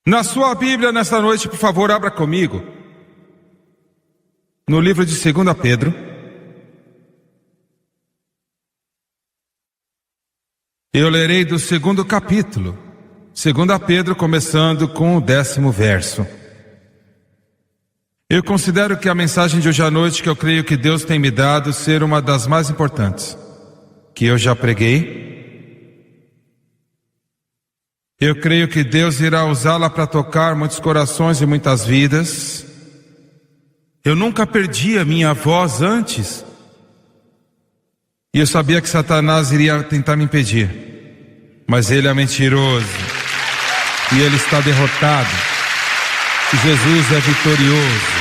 Na sua Bíblia, nesta noite, por favor, abra comigo no livro de 2 Pedro. Eu lerei do 2º capítulo, 2 Pedro, começando com o 10º verso. Eu considero que a mensagem de hoje à noite, que eu creio que Deus tem me dado, ser uma das mais importantes que eu já preguei. Eu creio que Deus irá usá-la para tocar muitos corações e muitas vidas. Eu nunca perdi a minha voz antes, e eu sabia que Satanás iria tentar me impedir, mas ele é mentiroso, e ele está derrotado, e Jesus é vitorioso.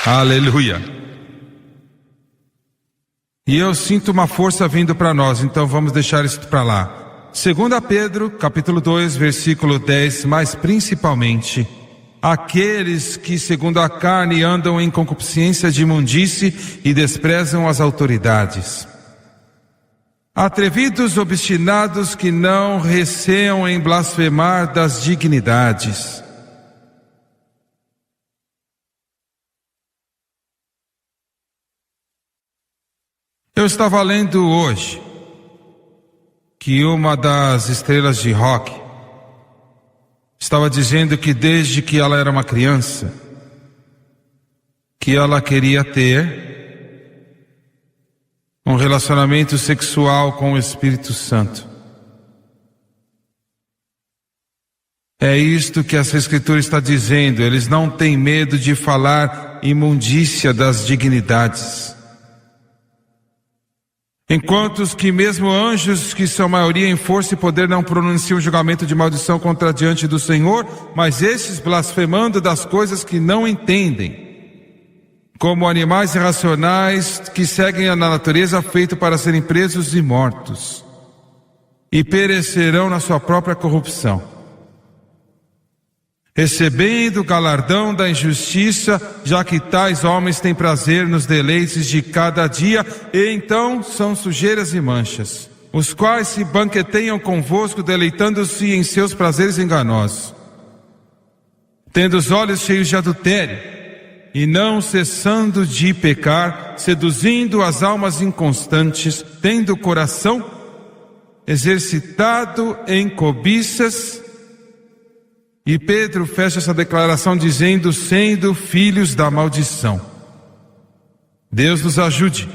Aleluia. E eu sinto uma força vindo para nós, então vamos deixar isso para lá. 2 Pedro, capítulo 2, versículo 10, mas principalmente aqueles que segundo a carne andam em concupiscência de imundície e desprezam as autoridades. Atrevidos, obstinados, que não receiam em blasfemar das dignidades. Eu estava lendo hoje que uma das estrelas de rock estava dizendo que desde que ela era uma criança, que ela queria ter um relacionamento sexual com o Espírito Santo. É isto que essa escritura está dizendo. Eles não têm medo de falar imundícia das dignidades. Enquanto os que mesmo anjos, que são maioria em força e poder, não pronunciam julgamento de maldição contra diante do Senhor, mas esses blasfemando das coisas que não entendem, como animais irracionais que seguem a natureza feita para serem presos e mortos, e perecerão na sua própria corrupção, recebendo o galardão da injustiça, já que tais homens têm prazer nos deleites de cada dia, e então são sujeiras e manchas, os quais se banqueteiam convosco, deleitando-se em seus prazeres enganosos, tendo os olhos cheios de adultério, e não cessando de pecar, seduzindo as almas inconstantes, tendo o coração exercitado em cobiças. E Pedro fecha essa declaração dizendo: sendo filhos da maldição. Deus nos ajude.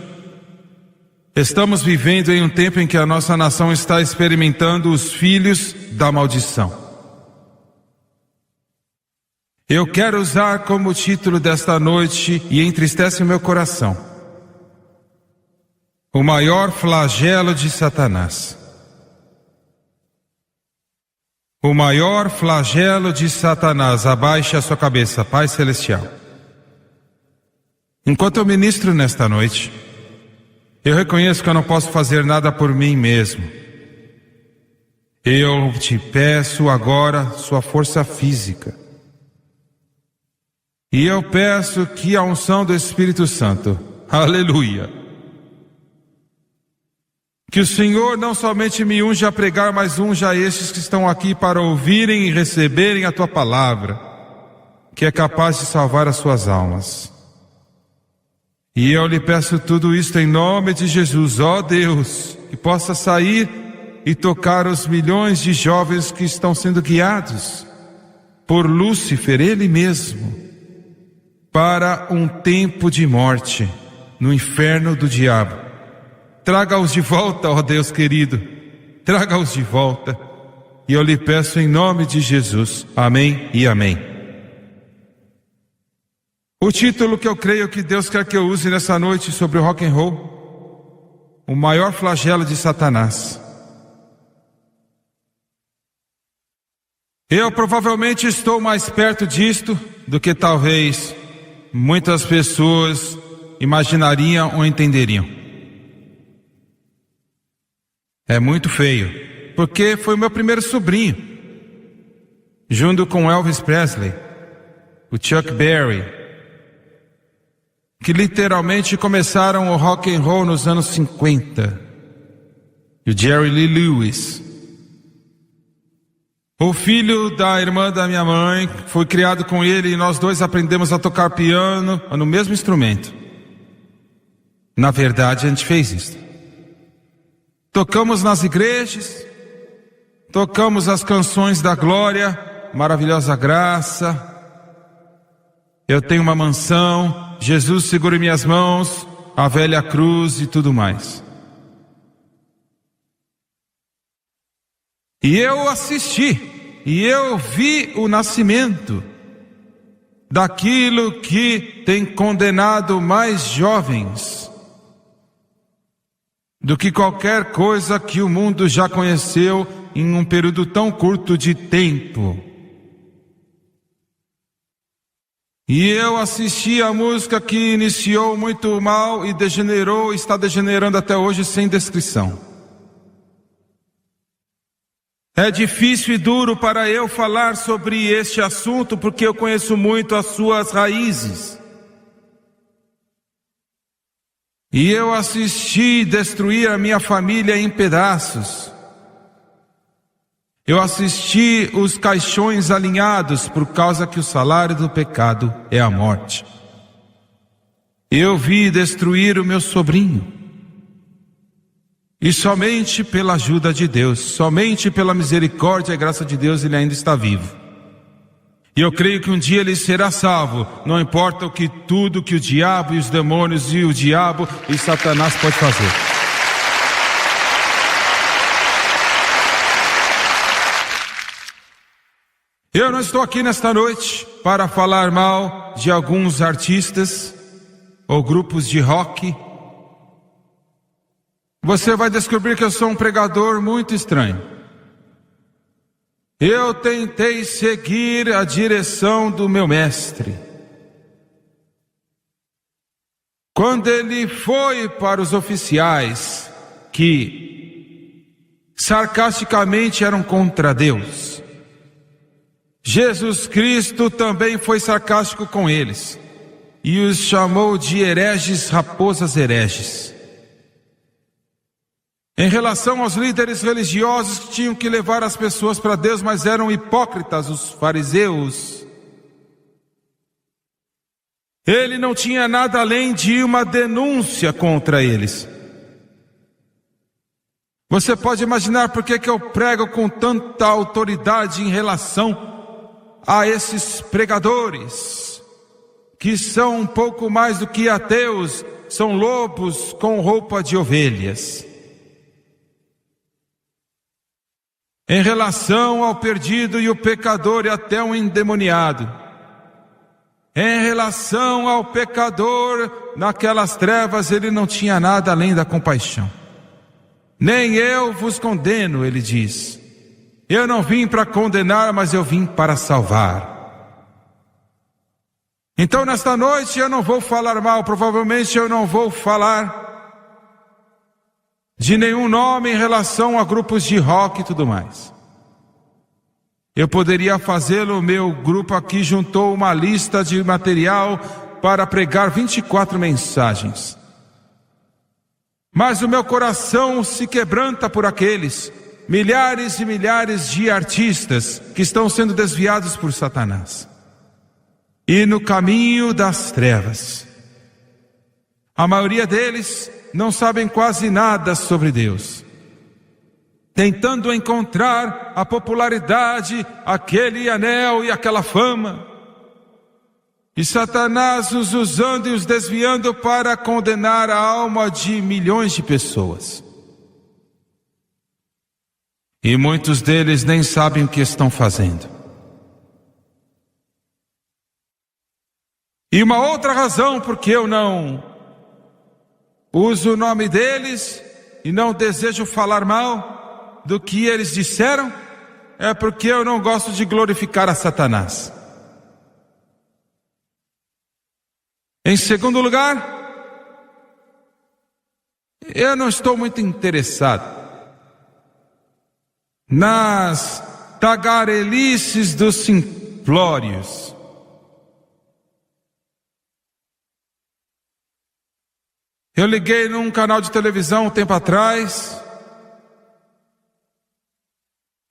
Estamos vivendo em um tempo em que a nossa nação está experimentando os filhos da maldição. Eu quero usar como título desta noite, e entristece o meu coração, o maior flagelo de Satanás. O maior flagelo de Satanás. Abaixe a sua cabeça, Pai Celestial. Enquanto eu ministro nesta noite, eu reconheço que eu não posso fazer nada por mim mesmo. Eu te peço agora sua força física. E eu peço que a unção do Espírito Santo, aleluia, que o Senhor não somente me unja a pregar, mas unja estes que estão aqui para ouvirem e receberem a Tua palavra, que é capaz de salvar as suas almas. E eu lhe peço tudo isto em nome de Jesus, ó Deus, que possa sair e tocar os milhões de jovens que estão sendo guiados por Lúcifer, ele mesmo, para um tempo de morte no inferno do diabo. Traga-os de volta, ó Deus querido, traga-os de volta, e eu lhe peço em nome de Jesus, amém e amém. O título que eu creio que Deus quer que eu use nessa noite sobre o rock and roll, o maior flagelo de Satanás. Eu provavelmente estou mais perto disto do que talvez muitas pessoas imaginariam ou entenderiam. É muito feio, porque foi o meu primeiro sobrinho, junto com Elvis Presley, o Chuck Berry, que literalmente começaram o rock and roll nos anos 50, e o Jerry Lee Lewis. O filho da irmã da minha mãe foi criado com ele e nós dois aprendemos a tocar piano no mesmo instrumento. Na verdade, a gente fez isso. Tocamos nas igrejas, tocamos as canções da glória, maravilhosa graça. Eu tenho uma mansão, Jesus segura em minhas mãos, a velha cruz e tudo mais. E eu assisti, e eu vi o nascimento daquilo que tem condenado mais jovens do que qualquer coisa que o mundo já conheceu em um período tão curto de tempo. E eu assisti a música que iniciou muito mal e degenerou, está degenerando até hoje sem descrição. É difícil e duro para eu falar sobre este assunto porque eu conheço muito as suas raízes. E eu assisti destruir a minha família em pedaços. Eu assisti os caixões alinhados por causa que o salário do pecado é a morte. Eu vi destruir o meu sobrinho. E somente pela ajuda de Deus, somente pela misericórdia e graça de Deus ele ainda está vivo. E eu creio que um dia ele será salvo, não importa tudo que o diabo e os demônios e o diabo e Satanás pode fazer. Eu não estou aqui nesta noite para falar mal de alguns artistas ou grupos de rock. Você vai descobrir que eu sou um pregador muito estranho. Eu tentei seguir a direção do meu mestre. Quando ele foi para os oficiais que sarcasticamente eram contra Deus, Jesus Cristo também foi sarcástico com eles e os chamou de hereges, raposas hereges. Em relação aos líderes religiosos que tinham que levar as pessoas para Deus, mas eram hipócritas, os fariseus, ele não tinha nada além de uma denúncia contra eles. Você pode imaginar por que eu prego com tanta autoridade em relação a esses pregadores, que são um pouco mais do que ateus, são lobos com roupa de ovelhas. Em relação ao perdido e o pecador e até um endemoniado. Em relação ao pecador, naquelas trevas ele não tinha nada além da compaixão. Nem eu vos condeno, ele diz. Eu não vim para condenar, mas eu vim para salvar. Então nesta noite eu não vou falar mal, provavelmente eu não vou falar de nenhum nome em relação a grupos de rock e tudo mais. Eu poderia fazê-lo, meu grupo aqui juntou uma lista de material para pregar 24 mensagens. Mas o meu coração se quebranta por aqueles milhares e milhares de artistas que estão sendo desviados por Satanás. E no caminho das trevas. A maioria deles não sabem quase nada sobre Deus, tentando encontrar a popularidade, aquele anel e aquela fama, e Satanás os usando e os desviando para condenar a alma de milhões de pessoas. E muitos deles nem sabem o que estão fazendo. E uma outra razão porque eu não uso o nome deles e não desejo falar mal do que eles disseram, é porque eu não gosto de glorificar a Satanás. Em segundo lugar, eu não estou muito interessado nas tagarelices dos simplórios. Eu liguei num canal de televisão um tempo atrás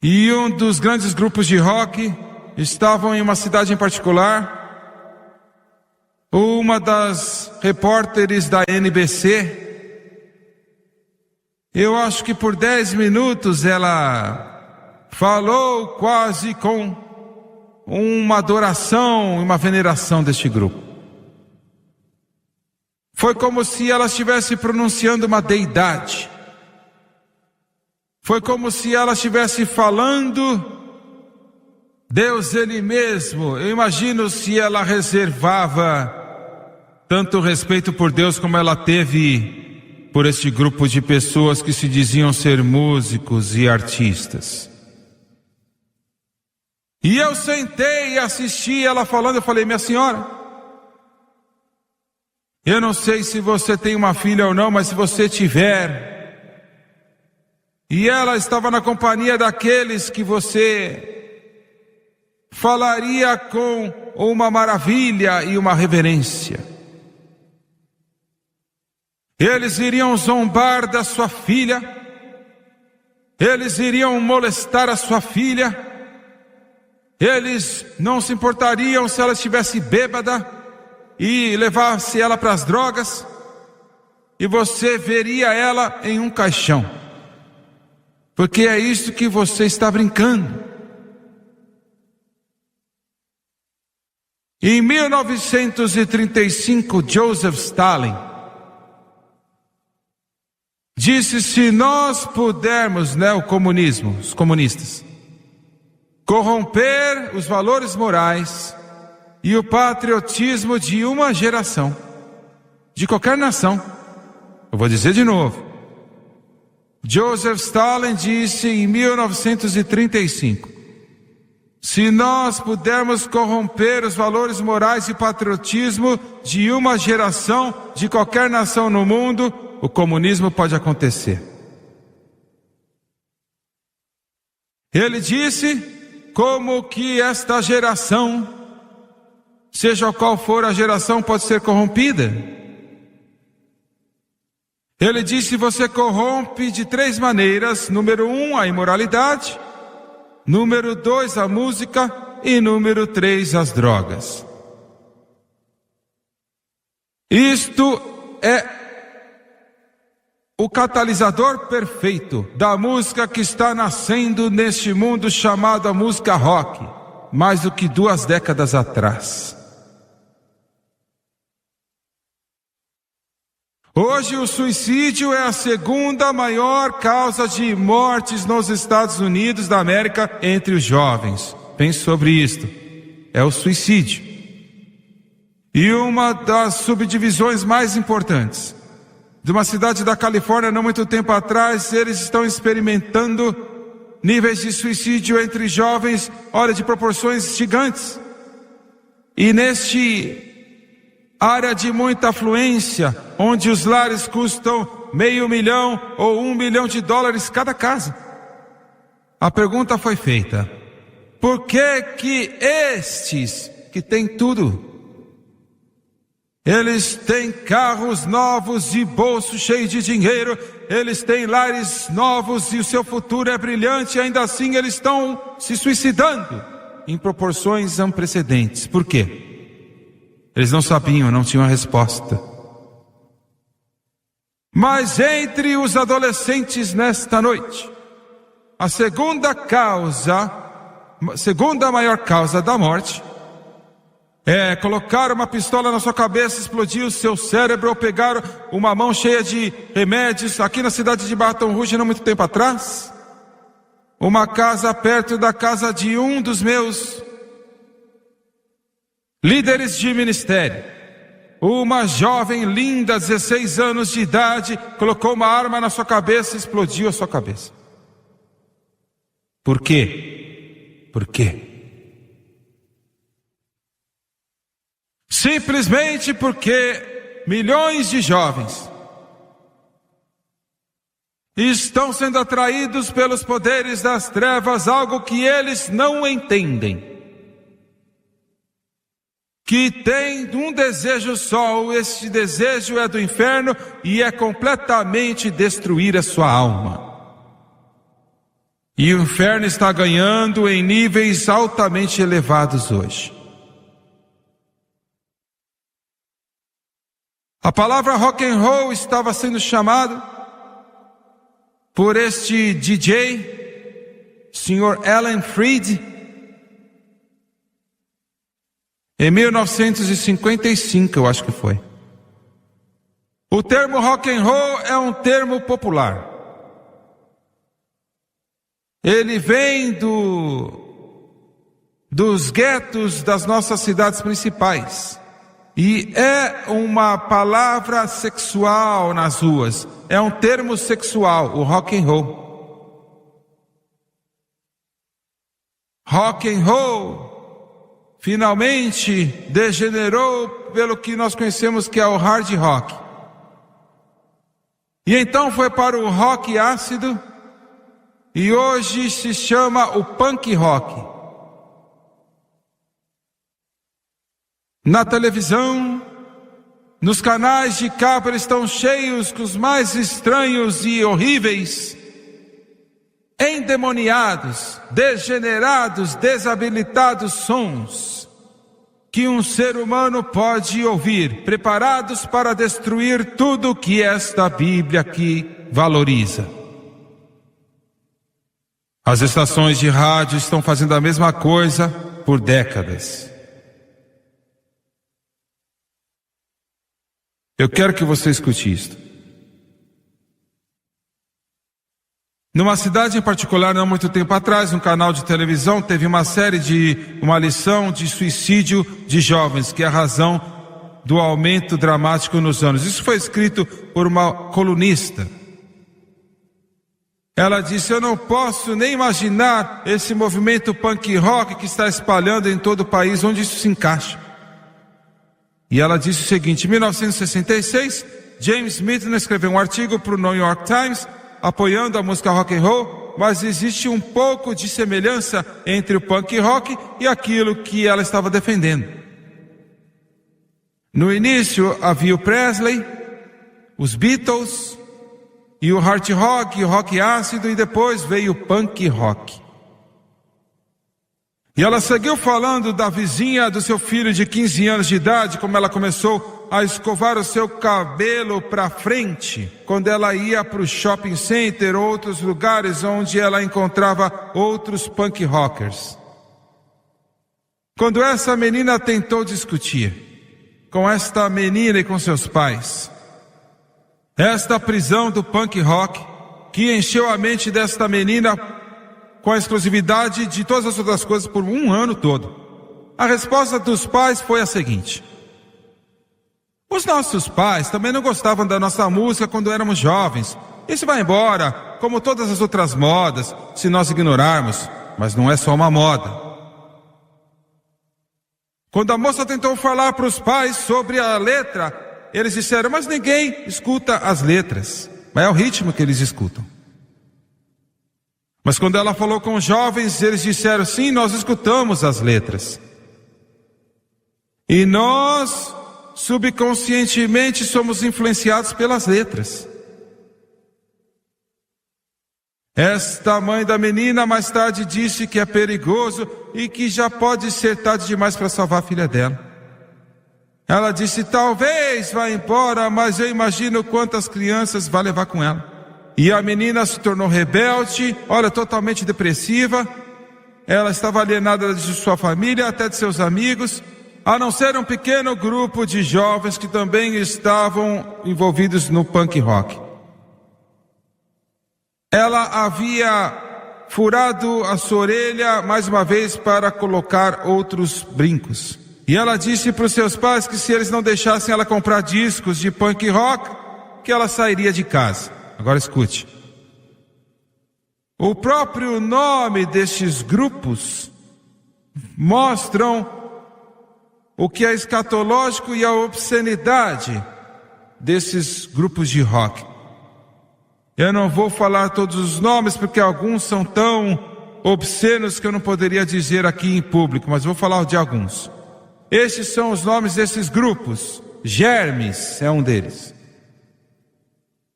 E um dos grandes grupos de rock estavam em uma cidade em particular. Uma das repórteres da NBC, eu acho que por 10 minutos ela falou quase com uma adoração, uma veneração deste grupo. Foi como se ela estivesse pronunciando uma deidade. Foi como se ela estivesse falando Deus Ele mesmo. Eu imagino se ela reservava tanto respeito por Deus como ela teve por este grupo de pessoas que se diziam ser músicos e artistas. E eu sentei e assisti ela falando. Eu falei: minha senhora, eu não sei se você tem uma filha ou não, mas se você tiver, e ela estava na companhia daqueles que você falaria com uma maravilha e uma reverência, eles iriam zombar da sua filha, eles iriam molestar a sua filha, eles não se importariam se ela estivesse bêbada e levasse ela para as drogas, e você veria ela em um caixão, porque é isso que você está brincando. Em 1935, Joseph Stalin disse: se nós pudermos, o comunismo, os comunistas, corromper os valores morais e o patriotismo de uma geração, de qualquer nação, eu vou dizer de novo, Joseph Stalin disse em 1935, se nós pudermos corromper os valores morais e patriotismo de uma geração, de qualquer nação no mundo, o comunismo pode acontecer. Ele disse como que esta geração, seja qual for a geração, pode ser corrompida. Ele disse: você corrompe de 3 maneiras. Número 1, a imoralidade. Número 2, a música. E número 3, as drogas. Isto é o catalisador perfeito da música que está nascendo neste mundo chamado a música rock, mais do que 2 décadas atrás. Hoje o suicídio é a 2ª maior causa de mortes nos Estados Unidos da América entre os jovens. Pense sobre isto. É o suicídio. E uma das subdivisões mais importantes de uma cidade da Califórnia, não muito tempo atrás, eles estão experimentando níveis de suicídio entre jovens, olha, de proporções gigantes. E neste área de muita afluência, onde os lares custam $500 mil ou $1 milhão cada casa, a pergunta foi feita: por que que estes que têm tudo, eles têm carros novos e bolsos cheios de dinheiro, eles têm lares novos e o seu futuro é brilhante, e ainda assim eles estão se suicidando em proporções sem precedentes? Por quê? Eles não sabiam, não tinham a resposta. Mas entre os adolescentes nesta noite, a segunda maior causa da morte é colocar uma pistola na sua cabeça, explodir o seu cérebro, ou pegar uma mão cheia de remédios. Aqui na cidade de Baton Rouge, não muito tempo atrás, uma casa perto da casa de um dos meus líderes de ministério, uma jovem linda, 16 anos de idade, colocou uma arma na sua cabeça e explodiu a sua cabeça. Por quê? Por quê? Simplesmente porque milhões de jovens estão sendo atraídos pelos poderes das trevas, algo que eles não entendem, que tem um desejo só. Esse desejo é do inferno e é completamente destruir a sua alma. E o inferno está ganhando em níveis altamente elevados hoje. A palavra rock and roll estava sendo chamada por este DJ, Sr. Alan Freed, em 1955, eu acho que foi. O termo rock and roll é um termo popular. Ele vem dos guetos das nossas cidades principais. E é uma palavra sexual nas ruas. É um termo sexual, o rock and roll. Rock and roll finalmente degenerou pelo que nós conhecemos que é o hard rock. E então foi para o rock ácido. E hoje se chama o punk rock. Na televisão, nos canais de cabo, eles estão cheios com os mais estranhos e horríveis, endemoniados, degenerados, desabilitados sons que um ser humano pode ouvir, preparados para destruir tudo que esta Bíblia aqui valoriza. As estações de rádio estão fazendo a mesma coisa por décadas. Eu quero que você escute isto. Numa cidade em particular, não há muito tempo atrás, um canal de televisão teve uma lição de suicídio de jovens, que é a razão do aumento dramático nos anos. Isso foi escrito por uma colunista. Ela disse: eu não posso nem imaginar esse movimento punk rock que está espalhando em todo o país, onde isso se encaixa. E ela disse o seguinte: em 1966, James Michener escreveu um artigo para o New York Times, apoiando a música rock and roll, mas existe um pouco de semelhança entre o punk rock e aquilo que ela estava defendendo. No início havia o Presley, os Beatles, e o hard rock, e o rock ácido, e depois veio o punk rock. E ela seguiu falando da vizinha do seu filho de 15 anos de idade, como ela começou a escovar o seu cabelo para frente, quando ela ia para o shopping center ou outros lugares onde ela encontrava outros punk rockers. Quando essa menina tentou discutir com esta menina e com seus pais, esta prisão do punk rock, que encheu a mente desta menina com a exclusividade de todas as outras coisas por um ano todo. A resposta dos pais foi a seguinte: os nossos pais também não gostavam da nossa música quando éramos jovens. Isso vai embora, como todas as outras modas, se nós ignorarmos. Mas não é só uma moda. Quando a moça tentou falar para os pais sobre a letra, eles disseram: mas ninguém escuta as letras, mas é o ritmo que eles escutam. Mas quando ela falou com os jovens, eles disseram: sim, nós escutamos as letras. E nós, subconscientemente, somos influenciados pelas letras. Esta mãe da menina mais tarde disse que é perigoso e que já pode ser tarde demais para salvar a filha dela. Ela disse: talvez vá embora, mas eu imagino quantas crianças vai levar com ela. E a menina se tornou rebelde, totalmente depressiva. Ela estava alienada de sua família, até de seus amigos, a não ser um pequeno grupo de jovens que também estavam envolvidos no punk rock. Ela havia furado a sua orelha mais uma vez para colocar outros brincos. E ela disse para os seus pais que se eles não deixassem ela comprar discos de punk rock, que ela sairia de casa. Agora escute. O próprio nome destes grupos mostram o que é escatológico e a obscenidade desses grupos de rock. Eu não vou falar todos os nomes porque alguns são tão obscenos que eu não poderia dizer aqui em público, mas vou falar de alguns. Estes são os nomes desses grupos. Germes é um deles.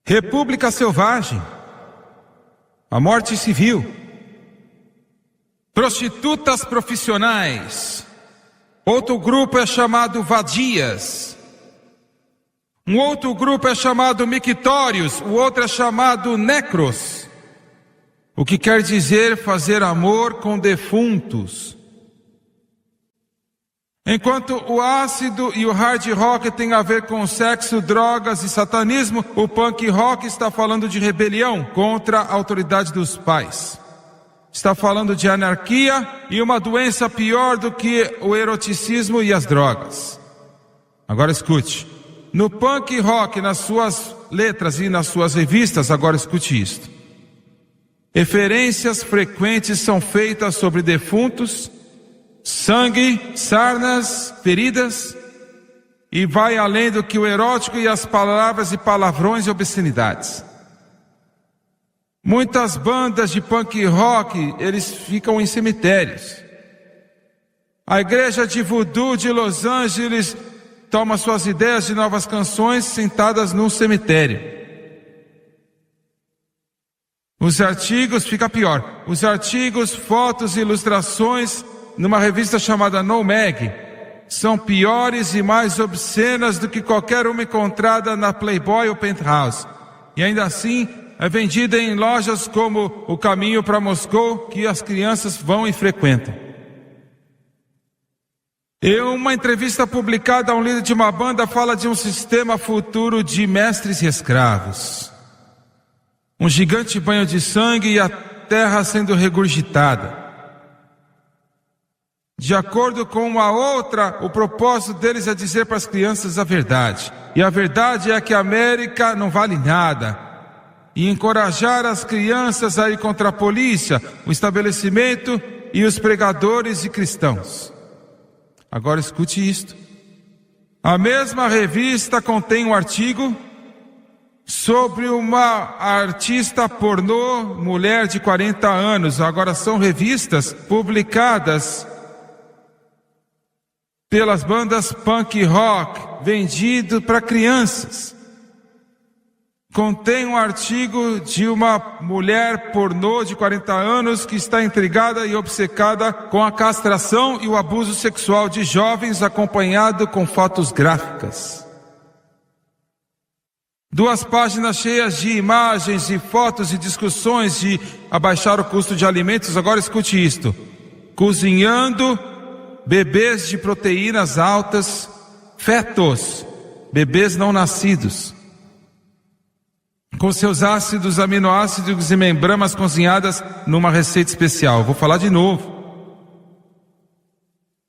República Selvagem, a Morte Civil, prostitutas profissionais. Outro grupo é chamado vadias. Um outro grupo é chamado mictórios, o outro é chamado necros, o que quer dizer fazer amor com defuntos. Enquanto o ácido e o hard rock têm a ver com sexo, drogas e satanismo, o punk rock está falando de rebelião contra a autoridade dos pais. Está falando de anarquia e uma doença pior do que o eroticismo e as drogas. Agora escute. No punk rock, nas suas letras e nas suas revistas, agora escute isto. Referências frequentes são feitas sobre defuntos, sangue, sarnas, feridas, e vai além do que o erótico e as palavras e palavrões e obscenidades. Muitas bandas de punk rock, eles ficam em cemitérios. A igreja de voodoo de Los Angeles toma suas ideias de novas canções sentadas num cemitério. Os artigos, fica pior, os artigos, fotos e ilustrações numa revista chamada No Mag são piores e mais obscenas do que qualquer uma encontrada na Playboy ou Penthouse. E ainda assim é vendida em lojas como O Caminho para Moscou, que as crianças vão e frequentam. Em uma entrevista publicada, um líder de uma banda fala de um sistema futuro de mestres e escravos. Um gigante banho de sangue e a terra sendo regurgitada. De acordo com uma outra, o propósito deles é dizer para as crianças a verdade. E a verdade é que a América não vale nada. E encorajar as crianças a ir contra a polícia, o estabelecimento e os pregadores e cristãos. Agora escute isto. A mesma revista contém um artigo sobre uma artista pornô, mulher de 40 anos. Agora são revistas publicadas pelas bandas punk rock, vendido para crianças. Contém um artigo de uma mulher pornô de 40 anos que está intrigada e obcecada com a castração e o abuso sexual de jovens, acompanhado com fotos gráficas. 2 páginas cheias de imagens e fotos e discussões de abaixar o custo de alimentos. Agora escute isto. Cozinhando bebês de proteínas altas, fetos, bebês não nascidos, com seus ácidos, aminoácidos e membranas cozinhadas numa receita especial. Vou falar de novo.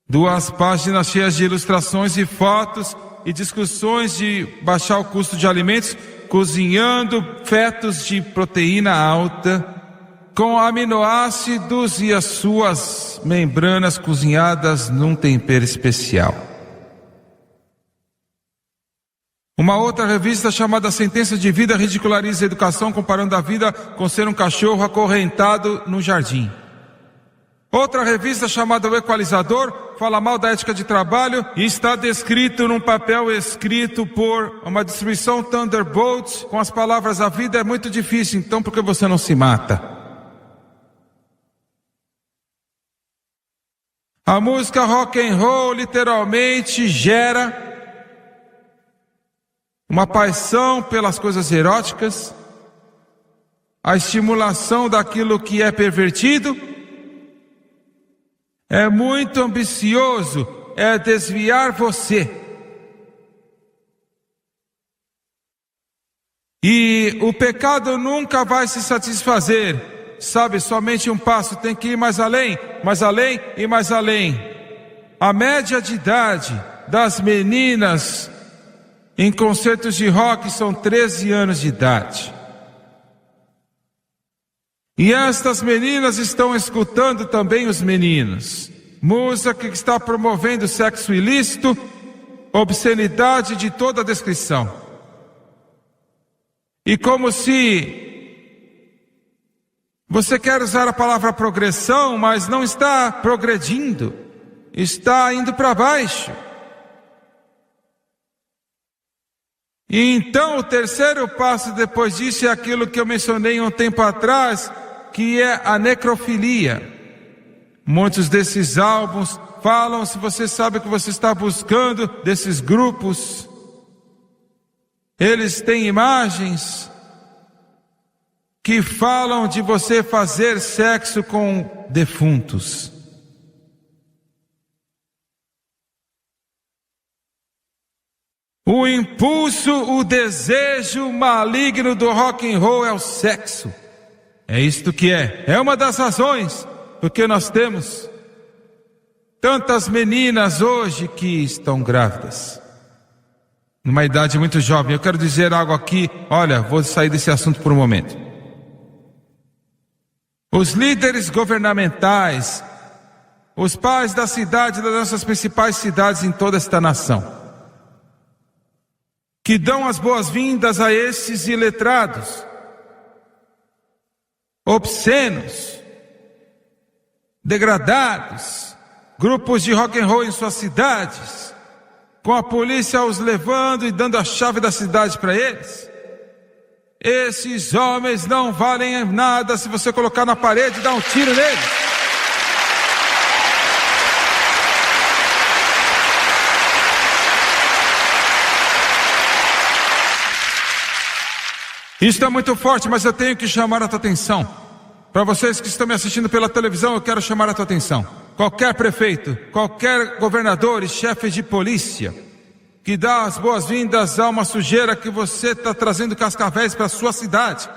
2 páginas cheias de ilustrações e fotos e discussões de baixar o custo de alimentos, cozinhando fetos de proteína alta, com aminoácidos e as suas membranas cozinhadas num tempero especial. Uma outra revista chamada Sentença de Vida ridiculariza a educação, comparando a vida com ser um cachorro acorrentado no jardim. Outra revista chamada O Equalizador fala mal da ética de trabalho e está descrito num papel escrito por uma distribuição Thunderbolt com as palavras: a vida é muito difícil, então por que você não se mata? A música rock and roll literalmente gera uma paixão pelas coisas eróticas, a estimulação daquilo que é pervertido. É muito ambicioso, é desviar você. E o pecado nunca vai se satisfazer. Sabe, somente um passo, tem que ir mais além, mais além e mais além. A média de idade das meninas em concertos de rock são 13 anos de idade. E estas meninas estão escutando também os meninos. Música que está promovendo sexo ilícito, obscenidade de toda a descrição. E como se você quer usar a palavra progressão, mas não está progredindo, está indo para baixo. E então o terceiro passo depois disso é aquilo que eu mencionei um tempo atrás, que é a necrofilia. Muitos desses álbuns falam, se você sabe o que você está buscando, desses grupos. Eles têm imagens que falam de você fazer sexo com defuntos. O impulso, o desejo maligno do rock and roll é o sexo. É isto que é. É uma das razões porque nós temos tantas meninas hoje que estão grávidas, numa idade muito jovem. Eu quero dizer algo aqui. Olha, vou sair desse assunto por um momento. Os líderes governamentais, os pais da cidade, das nossas principais cidades em toda esta nação, que dão as boas-vindas a esses iletrados, obscenos, degradados, grupos de rock and roll em suas cidades, com a polícia os levando e dando a chave da cidade para eles. Esses homens não valem nada se você colocar na parede e dar um tiro neles. Isso é muito forte, mas eu tenho que chamar a tua atenção. Para vocês que estão me assistindo pela televisão, eu quero chamar a tua atenção. Qualquer prefeito, qualquer governador e chefe de polícia que dá as boas-vindas a uma sujeira que você está trazendo cascavéis para a sua cidade,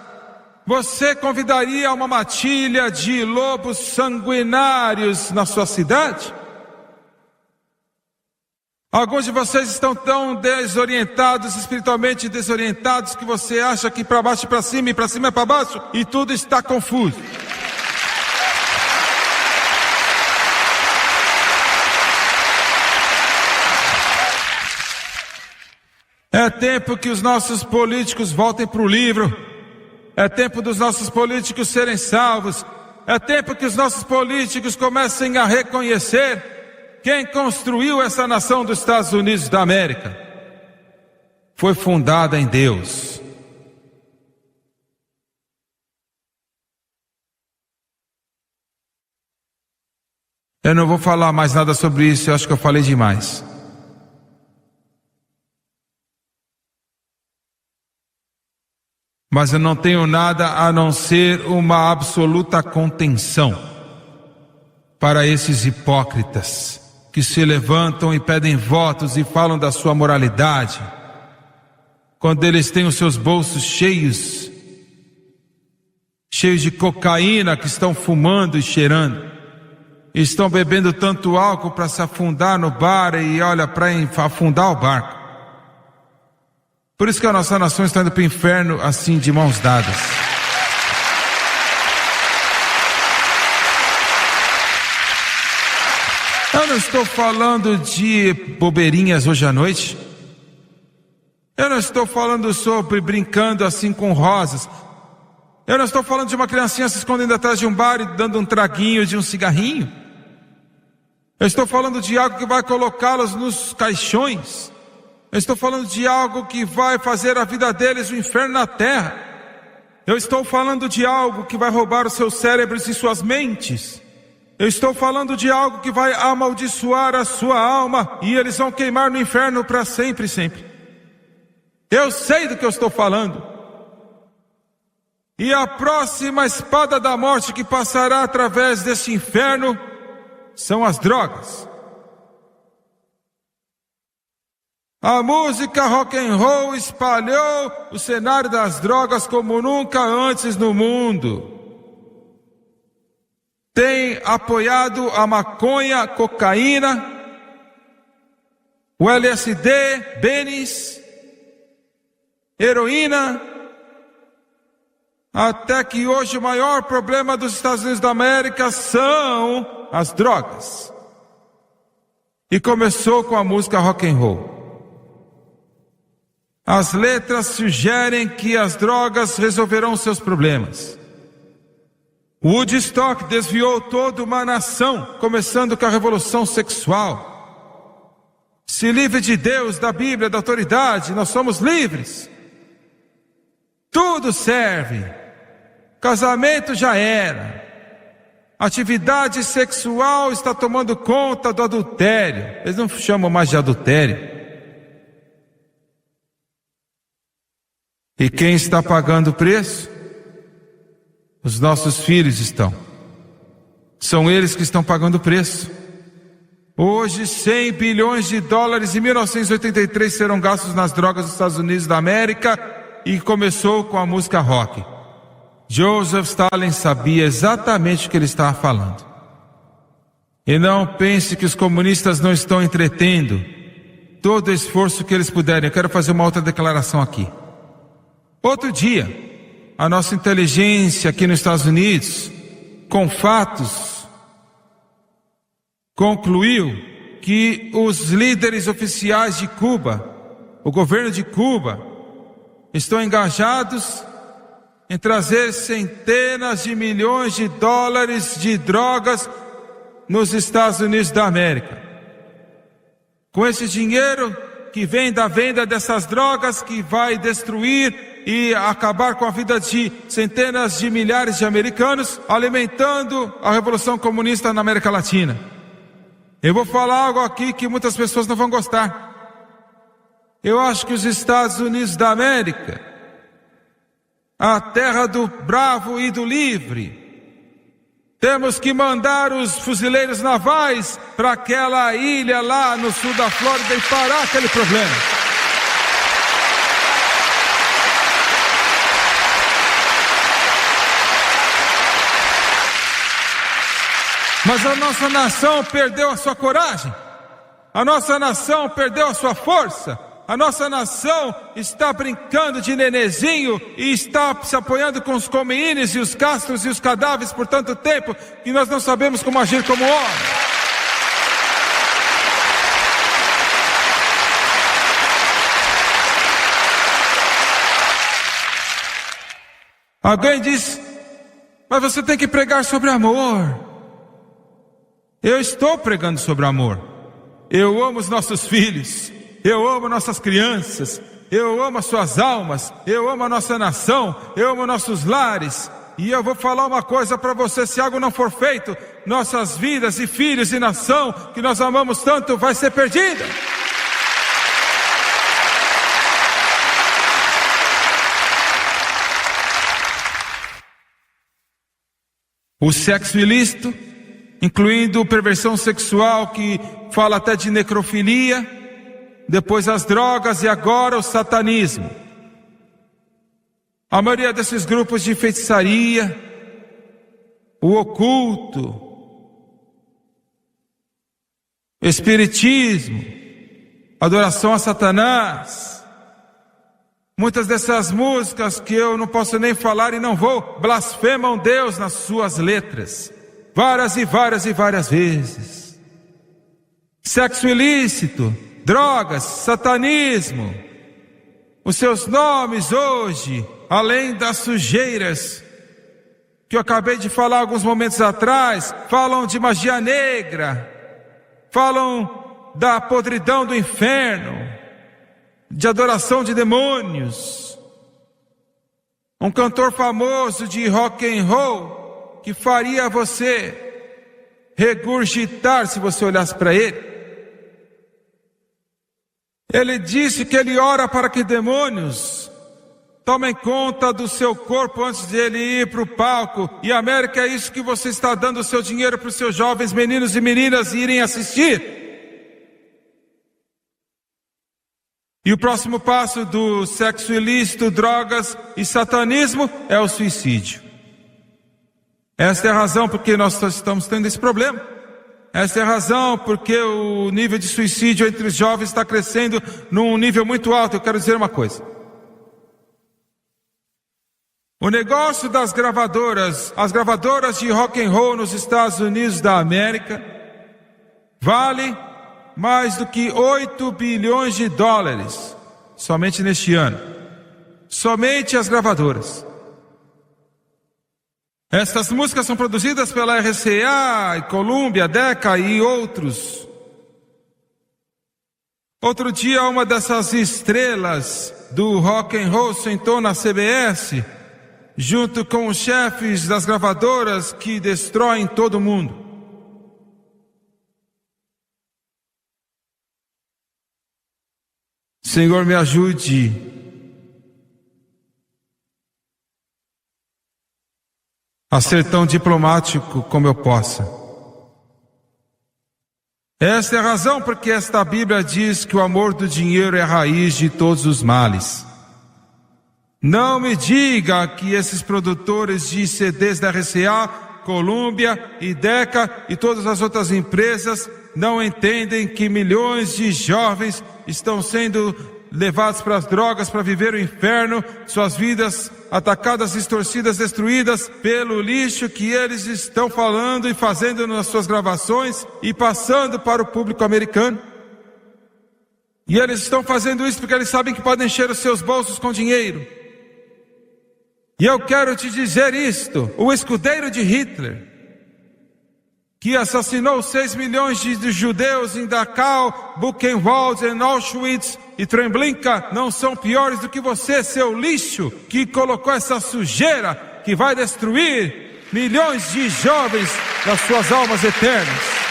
você convidaria uma matilha de lobos sanguinários na sua cidade? Alguns de vocês estão tão desorientados, espiritualmente desorientados, que você acha que para baixo é para cima e para cima é para baixo e tudo está confuso. É tempo que os nossos políticos voltem para o livro. É tempo dos nossos políticos serem salvos. É tempo que os nossos políticos comecem a reconhecer quem construiu essa nação dos Estados Unidos da América. Foi fundada em Deus. Eu não vou falar mais nada sobre isso, eu acho que eu falei demais. Mas eu não tenho nada a não ser uma absoluta contenção para esses hipócritas que se levantam e pedem votos e falam da sua moralidade, quando eles têm os seus bolsos cheios de cocaína, que estão fumando e cheirando, estão bebendo tanto álcool para se afundar no bar e olha, para afundar o barco. Por isso que a nossa nação está indo para o inferno assim, de mãos dadas. Eu não estou falando de bobeirinhas hoje à noite. Eu não estou falando sobre brincando assim com rosas. Eu não estou falando de uma criancinha se escondendo atrás de um bar e dando um traguinho de um cigarrinho. Eu estou falando de algo que vai colocá-los nos caixões. Eu estou falando de algo que vai fazer a vida deles um inferno na terra. Eu estou falando de algo que vai roubar os seus cérebros e suas mentes. Eu estou falando de algo que vai amaldiçoar a sua alma e eles vão queimar no inferno para sempre, sempre. Eu sei do que eu estou falando. E a próxima espada da morte que passará através desse inferno são as drogas. A música rock and roll espalhou o cenário das drogas como nunca antes no mundo. Tem apoiado a maconha, cocaína, o LSD, Benis, heroína, até que hoje o maior problema dos Estados Unidos da América são as drogas. E começou com a música rock and roll. As letras sugerem que as drogas resolverão seus problemas. Woodstock desviou toda uma nação, começando com a revolução sexual. Se livre de Deus, da Bíblia, da autoridade, nós somos livres. Tudo serve. Casamento já era. atividade sexual está tomando conta do adultério. Eles não chamam mais de adultério. E quem está pagando o preço? Os nossos filhos estão. São eles que estão pagando o preço. Hoje, 100 bilhões de dólares em 1983 serão gastos nas drogas dos Estados Unidos da América, e começou com a música rock. Joseph Stalin sabia exatamente o que ele estava falando. E não pense que os comunistas não estão entretendo todo o esforço que eles puderem. Eu quero fazer uma outra declaração aqui. Outro dia, a nossa inteligência aqui nos Estados Unidos, com fatos, concluiu que os líderes oficiais de Cuba, o governo de Cuba, estão engajados em trazer centenas de milhões de dólares de drogas nos Estados Unidos da América. Com esse dinheiro que vem da venda dessas drogas, que vai destruir e acabar com a vida de centenas de milhares de americanos, alimentando a Revolução Comunista na América Latina. Eu vou falar algo aqui que muitas pessoas não vão gostar. Eu acho que os Estados Unidos da América, a terra do bravo e do livre, temos que mandar os fuzileiros navais para aquela ilha lá no sul da Flórida e parar aquele problema. Mas a nossa nação perdeu a sua coragem, a nossa nação perdeu a sua força, a nossa nação está brincando de nenezinho e está se apoiando com os Khomeines e os Castros e os cadáveres por tanto tempo que nós não sabemos como agir como homem. Alguém diz, mas você tem que pregar sobre amor. Eu estou pregando sobre amor. Eu amo os nossos filhos, eu amo nossas crianças, eu amo as suas almas, eu amo a nossa nação, eu amo nossos lares. E eu vou falar uma coisa para você: se algo não for feito, nossas vidas e filhos e nação que nós amamos tanto vai ser perdida. O sexo ilícito, incluindo perversão sexual, que fala até de necrofilia, depois as drogas e agora o satanismo. A maioria desses grupos de feitiçaria, o oculto, espiritismo, adoração a Satanás. Muitas dessas músicas que eu não posso nem falar e não vou, blasfemam Deus nas suas letras. Várias e várias e várias vezes. Sexo ilícito, drogas, satanismo. Os seus nomes hoje, além das sujeiras que eu acabei de falar alguns momentos atrás, falam de magia negra, falam da podridão do inferno, de adoração de demônios. Um cantor famoso de rock and roll que faria você regurgitar se você olhasse para ele. Ele disse que ele ora para que demônios tomem conta do seu corpo antes de ele ir para o palco. E América, é isso que você está dando o seu dinheiro para os seus jovens meninos e meninas irem assistir. E o próximo passo do sexo ilícito, drogas e satanismo é o suicídio. Esta é a razão porque nós estamos tendo esse problema. Esta é a razão porque o nível de suicídio entre os jovens está crescendo num nível muito alto. Eu quero dizer uma coisa. O negócio das gravadoras, as gravadoras de rock and roll nos Estados Unidos da América, vale mais do que 8 bilhões de dólares somente neste ano. Somente as gravadoras. Estas músicas são produzidas pela RCA, Columbia, Decca e outros. Outro dia, uma dessas estrelas do rock and roll sentou na CBS junto com os chefes das gravadoras que destroem todo mundo. Senhor, me ajude a ser tão diplomático como eu possa. Esta é a razão porque esta Bíblia diz que o amor do dinheiro é a raiz de todos os males. Não me diga que esses produtores de CDs da RCA, Columbia e Decca e todas as outras empresas não entendem que milhões de jovens estão sendo levados para as drogas para viver o inferno, suas vidas atacadas, distorcidas, destruídas pelo lixo que eles estão falando e fazendo nas suas gravações e passando para o público americano. E eles estão fazendo isso porque eles sabem que podem encher os seus bolsos com dinheiro. E eu quero te dizer isto: o escudeiro de Hitler, que assassinou 6 milhões de judeus em Dachau, Buchenwald, em Auschwitz e Treblinka, não são piores do que você, seu lixo, que colocou essa sujeira que vai destruir milhões de jovens das suas almas eternas.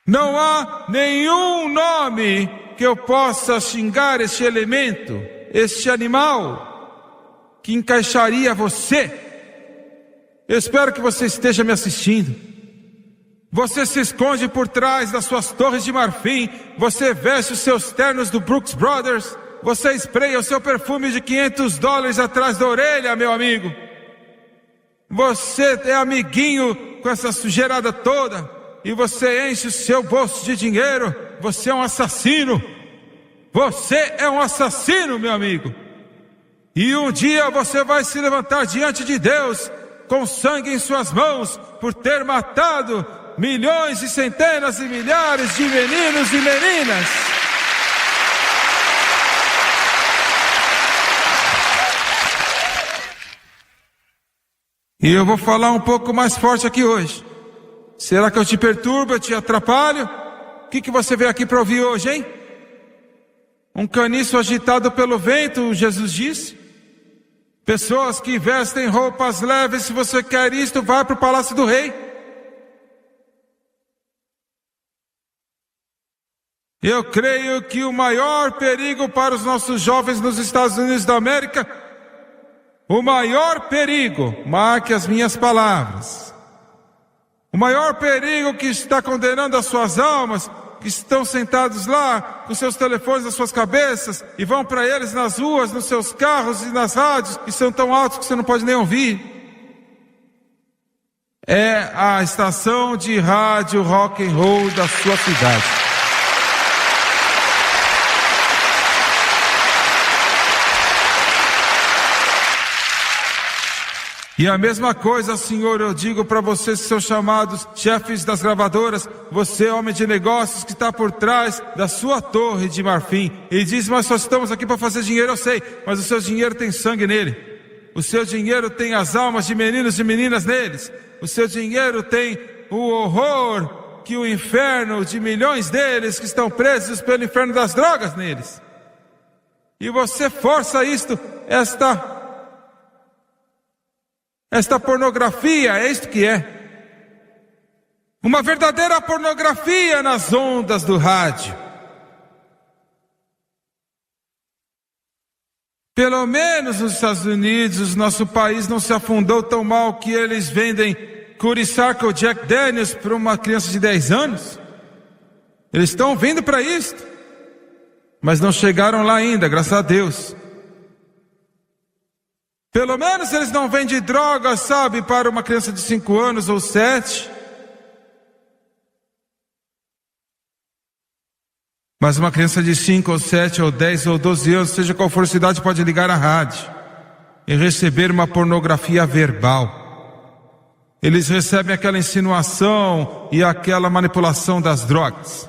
Não há nenhum nome que eu possa xingar este elemento, este animal, que encaixaria você. Eu espero que você esteja me assistindo. Você se esconde por trás das suas torres de marfim, você veste os seus ternos do Brooks Brothers, você espreia o seu perfume de $500 atrás da orelha, meu amigo. Você é amiguinho com essa sujeirada toda, e você enche o seu bolso de dinheiro. Você é um assassino. Você é um assassino, meu amigo. E um dia você vai se levantar diante de Deus com sangue em suas mãos por ter matado milhões e centenas e milhares de meninos e meninas. E eu vou falar um pouco mais forte aqui hoje. Será que eu te perturbo, eu te atrapalho? O que você veio aqui para ouvir hoje, hein? Um caniço agitado pelo vento, Jesus disse. Pessoas que vestem roupas leves, se você quer isto, vá para o palácio do rei. Eu creio que o maior perigo para os nossos jovens nos Estados Unidos da América, o maior perigo, marque as minhas palavras, o maior perigo que está condenando as suas almas, que estão sentados lá com seus telefones nas suas cabeças e vão para eles nas ruas, nos seus carros e nas rádios que são tão altos que você não pode nem ouvir, é a estação de rádio rock and roll da sua cidade. E a mesma coisa, Senhor, eu digo para vocês que são chamados chefes das gravadoras, você, homem de negócios que está por trás da sua torre de marfim, e diz: mas só estamos aqui para fazer dinheiro. Eu sei, mas o seu dinheiro tem sangue nele, o seu dinheiro tem as almas de meninos e meninas neles, o seu dinheiro tem o horror que o inferno de milhões deles que estão presos pelo inferno das drogas neles. E você força isto, esta pornografia, é isto que é. Uma verdadeira pornografia nas ondas do rádio. Pelo menos nos Estados Unidos, nosso país não se afundou tão mal que eles vendem Curiçaca ou Jack Daniels para uma criança de 10 anos. Eles estão vindo para isto, mas não chegaram lá ainda, graças a Deus. Pelo menos eles não vendem drogas, sabe, para uma criança de 5 anos ou 7. Mas uma criança de 5 ou 7 ou 10 ou 12 anos, seja qual for a cidade, pode ligar à rádio e receber uma pornografia verbal. Eles recebem aquela insinuação e aquela manipulação das drogas.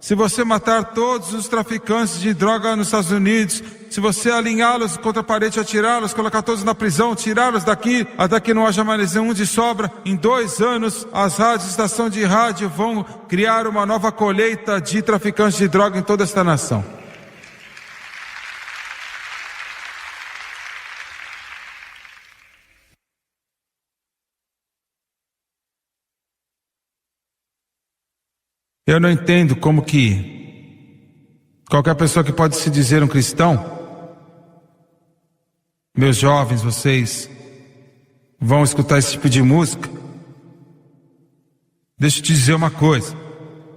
Se você matar todos os traficantes de droga nos Estados Unidos, se você alinhá-los contra a parede, atirá-los, colocar todos na prisão, tirá-los daqui, até que não haja mais nenhum de sobra, em 2 anos, as rádios, estações de rádio vão criar uma nova colheita de traficantes de droga em toda esta nação. Eu não entendo como que qualquer pessoa que pode se dizer um cristão, meus jovens, vocês vão escutar esse tipo de música. Deixa eu te dizer uma coisa.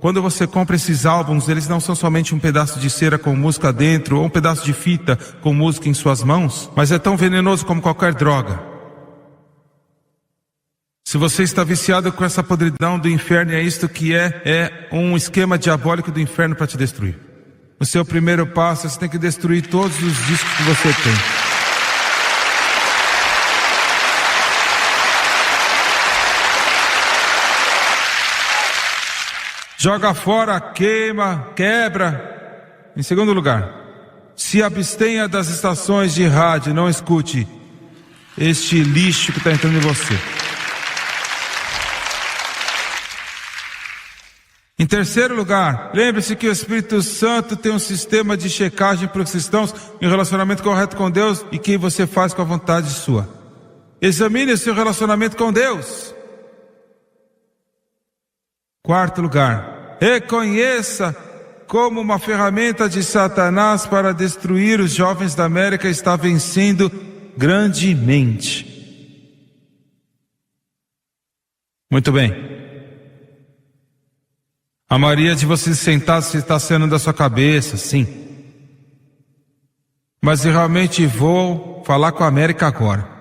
Quando você compra esses álbuns, eles não são somente um pedaço de cera com música dentro, ou um pedaço de fita com música em suas mãos, mas é tão venenoso como qualquer droga. Se você está viciado com essa podridão do inferno, é isto que é um esquema diabólico do inferno para te destruir. O seu primeiro passo, você tem que destruir todos os discos que você tem. Joga fora, queima, quebra. Em segundo lugar, se abstenha das estações de rádio, não escute este lixo que está entrando em você. Em terceiro lugar, lembre-se que o Espírito Santo tem um sistema de checagem para os cristãos em relacionamento correto com Deus e que você faz com a vontade sua. Examine o seu relacionamento com Deus. Quarto lugar, reconheça como uma ferramenta de Satanás para destruir os jovens da América está vencendo grandemente. Muito bem. A maioria de vocês sentados está saindo da sua cabeça, sim. Mas eu realmente vou falar com a América agora.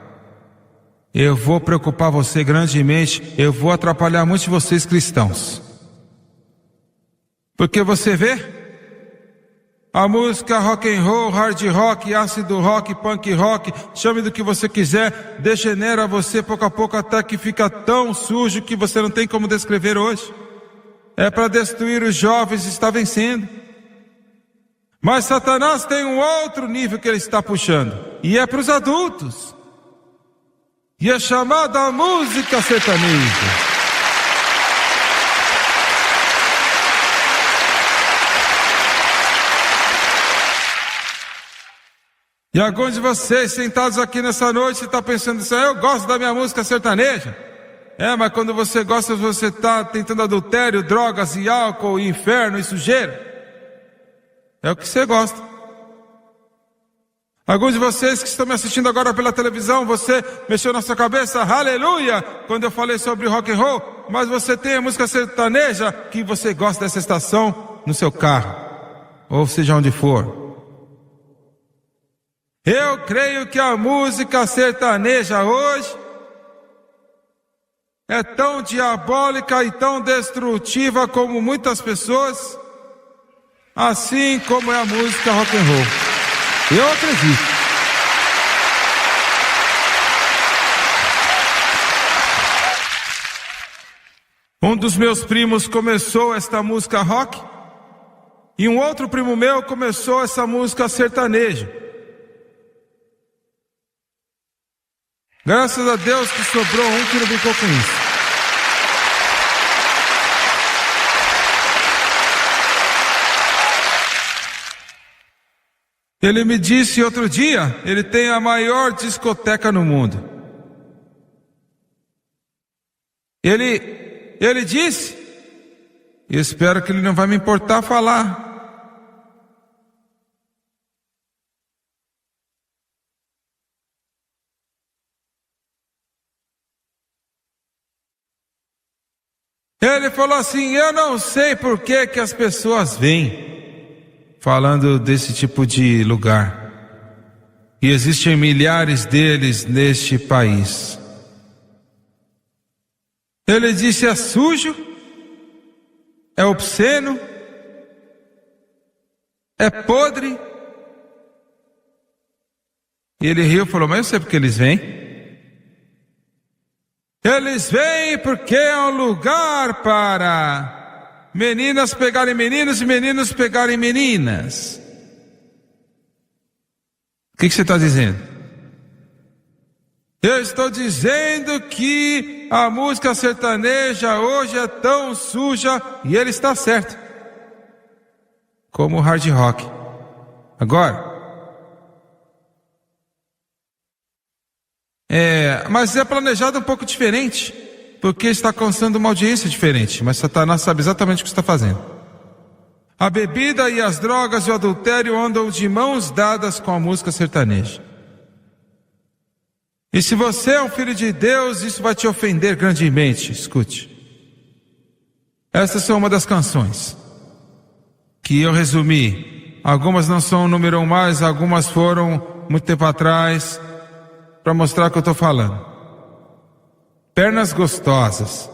Eu vou preocupar você grandemente, eu vou atrapalhar muitos de vocês cristãos. Porque você vê, a música rock and roll, hard rock, ácido rock, punk rock, chame do que você quiser, degenera você pouco a pouco até que fica tão sujo que você não tem como descrever hoje. É para destruir os jovens, está vencendo. Mas Satanás tem um outro nível que ele está puxando, e é para os adultos. E é chamada música sertaneja. E alguns de vocês sentados aqui nessa noite está pensando assim: eu gosto da minha música sertaneja. Mas quando você gosta, você está tentando adultério, drogas e álcool, e inferno e sujeira. É o que você gosta. Alguns de vocês que estão me assistindo agora pela televisão, você mexeu na sua cabeça, aleluia, quando eu falei sobre rock and roll, mas você tem a música sertaneja que você gosta dessa estação no seu carro, ou seja onde for. Eu creio que a música sertaneja hoje é tão diabólica e tão destrutiva como muitas pessoas, assim como é a música rock and roll. Eu acredito. Um dos meus primos começou esta música rock e um outro primo meu começou essa música sertaneja. Graças a Deus que sobrou um que não brincou com isso. Ele me disse outro dia, ele tem a maior discoteca no mundo. Ele disse, e espero que ele não vai me importar falar. Ele falou assim: eu não sei por que as pessoas vêm falando desse tipo de lugar. E existem milhares deles neste país. Ele disse: é sujo, é obsceno, é podre. E ele riu e falou: mas eu sei por que eles vêm. Eles vêm porque é um lugar para meninas pegarem meninos e meninos pegarem meninas. O que você está dizendo? Eu estou dizendo que a música sertaneja hoje é tão suja, e ele está certo, como o hard rock. Agora, mas é planejado um pouco diferente, porque está alcançando uma audiência diferente, mas Satanás sabe exatamente o que está fazendo. A bebida e as drogas e o adultério andam de mãos dadas com a música sertaneja. E se você é um filho de Deus, isso vai te ofender grandemente. Escute. Essas são uma das canções que eu resumi. Algumas não são o número 1 mais, algumas foram muito tempo atrás, para mostrar o que eu estou falando. Pernas gostosas.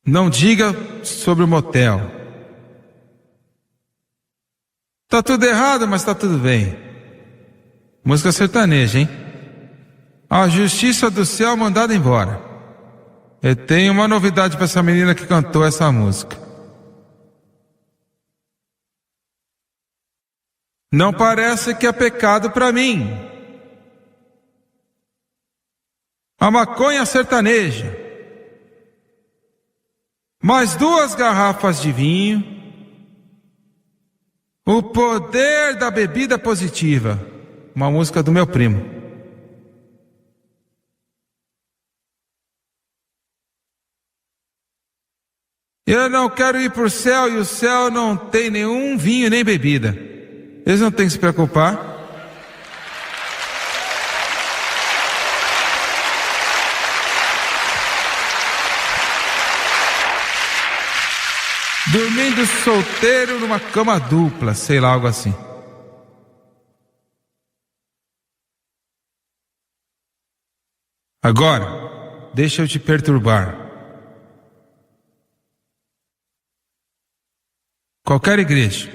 Não diga sobre o motel. Tá tudo errado, mas tá tudo bem. Música sertaneja, hein? A justiça do céu mandada embora. Eu tenho uma novidade para essa menina que cantou essa música. Não parece que é pecado para mim. A maconha sertaneja. Mais 2 garrafas de vinho. O poder da bebida positiva. Uma música do meu primo. Eu não quero ir para o céu, e o céu não tem nenhum vinho nem bebida. Eles não têm que se preocupar. Dormindo solteiro numa cama dupla, sei lá, algo assim. Agora, deixa eu te perturbar. Qualquer igreja.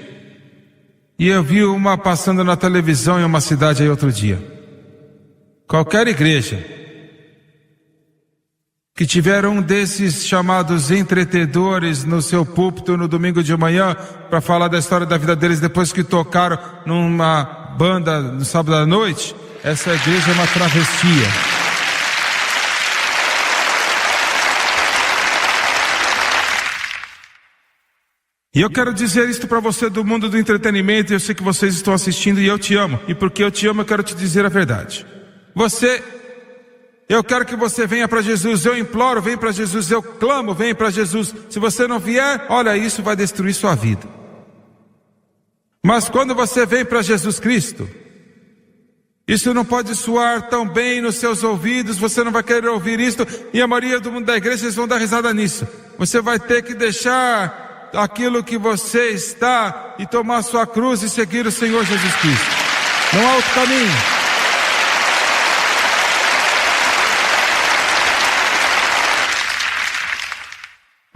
E eu vi uma passando na televisão em uma cidade aí outro dia. Qualquer igreja que tiver um desses chamados entretedores no seu púlpito no domingo de manhã para falar da história da vida deles depois que tocaram numa banda no sábado à noite, essa igreja é uma travestia. E eu quero dizer isto para você do mundo do entretenimento, e eu sei que vocês estão assistindo e eu te amo. E porque eu te amo, eu quero te dizer a verdade. Eu quero que você venha para Jesus, eu imploro, vem para Jesus, eu clamo, vem para Jesus. Se você não vier, olha, isso vai destruir sua vida. Mas quando você vem para Jesus Cristo, isso não pode soar tão bem nos seus ouvidos, você não vai querer ouvir isto, e a maioria do mundo da igreja, eles vão dar risada nisso. Você vai ter que deixar aquilo que você está e tomar sua cruz e seguir o Senhor Jesus Cristo. Não há outro caminho.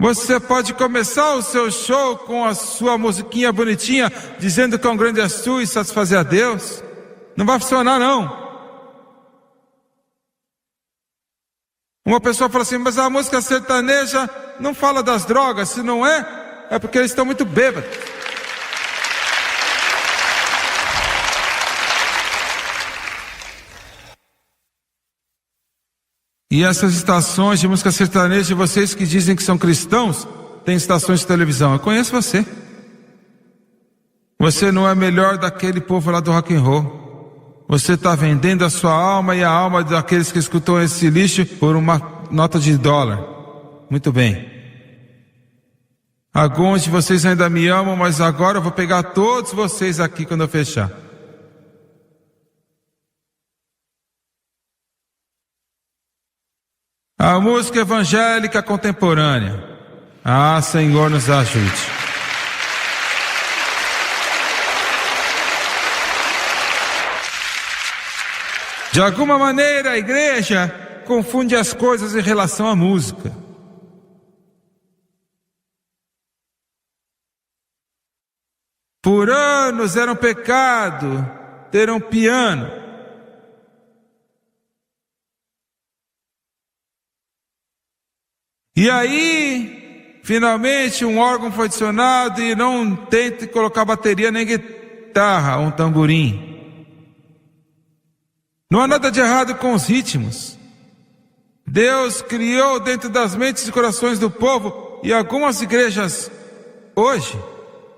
Você pode começar o seu show com a sua musiquinha bonitinha, dizendo quão grande é sua e satisfazer a Deus. Não vai funcionar, não. Uma pessoa fala assim, mas a música sertaneja não fala das drogas, se não é porque eles estão muito bêbados. E essas estações de música sertaneja, vocês que dizem que são cristãos, têm estações de televisão. Eu conheço você. Você não é melhor daquele povo lá do rock and roll. Você está vendendo a sua alma e a alma daqueles que escutam esse lixo por uma nota de $1. Muito bem. Alguns de vocês ainda me amam, mas agora eu vou pegar todos vocês aqui quando eu fechar. A música evangélica contemporânea. Ah, Senhor, nos ajude. De alguma maneira a igreja confunde as coisas em relação à música. Por anos era um pecado ter um piano. E aí, finalmente, um órgão foi adicionado e não tente colocar bateria nem guitarra ou um tamborim. Não há nada de errado com os ritmos. Deus criou dentro das mentes e corações do povo, e algumas igrejas hoje,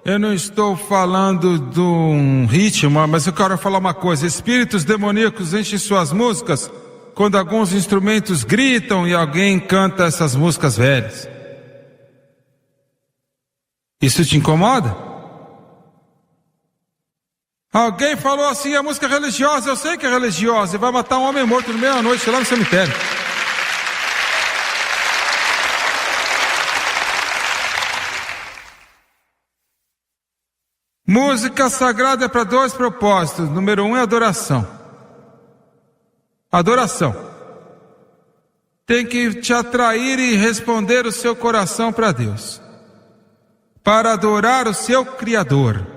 eu não estou falando de um ritmo, mas eu quero falar uma coisa: espíritos demoníacos enchem suas músicas quando alguns instrumentos gritam e alguém canta essas músicas velhas. Isso te incomoda? Alguém falou assim: a música é religiosa. Eu sei que é religiosa, e vai matar um homem morto no meio da noite lá no cemitério. Música sagrada é para dois propósitos. Número 1 é adoração. Adoração tem que te atrair e responder o seu coração para Deus, para adorar o seu Criador.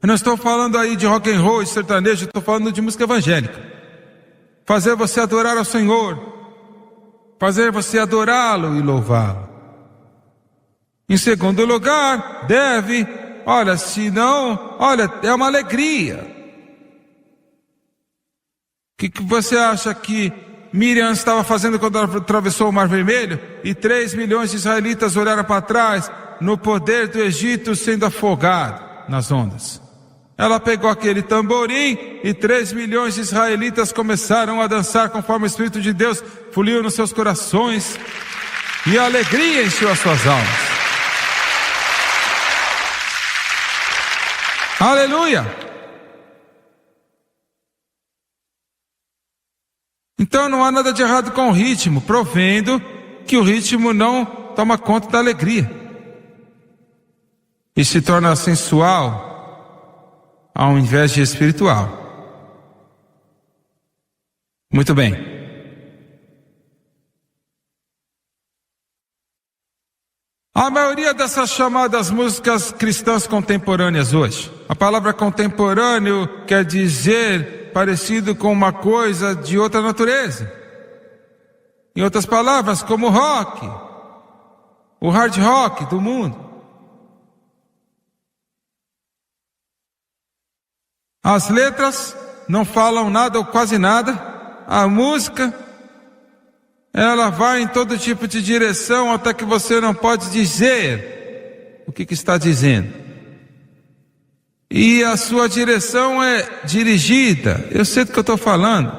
Eu não estou falando aí de rock and roll e sertanejo, estou falando de música evangélica. Fazer você adorar ao Senhor, fazer você adorá-lo e louvá-lo. Em segundo lugar, se não, é uma alegria. O que você acha que Miriam estava fazendo quando ela atravessou o Mar Vermelho? E 3 milhões de israelitas olharam para trás, no poder do Egito sendo afogado nas ondas. Ela pegou aquele tamborim e 3 milhões de israelitas começaram a dançar conforme o Espírito de Deus fluiu nos seus corações, e a alegria encheu as suas almas. Aleluia! Então não há nada de errado com o ritmo, provendo que o ritmo não toma conta da alegria e se torna sensual ao invés de espiritual. Muito bem. A maioria dessas chamadas músicas cristãs contemporâneas hoje, a palavra contemporâneo quer dizer parecido com uma coisa de outra natureza. Em outras palavras, como rock, o hard rock do mundo. As letras não falam nada ou quase nada. A música, ela vai em todo tipo de direção até que você não pode dizer o que está dizendo. E a sua direção é dirigida. Eu sei do que eu estou falando.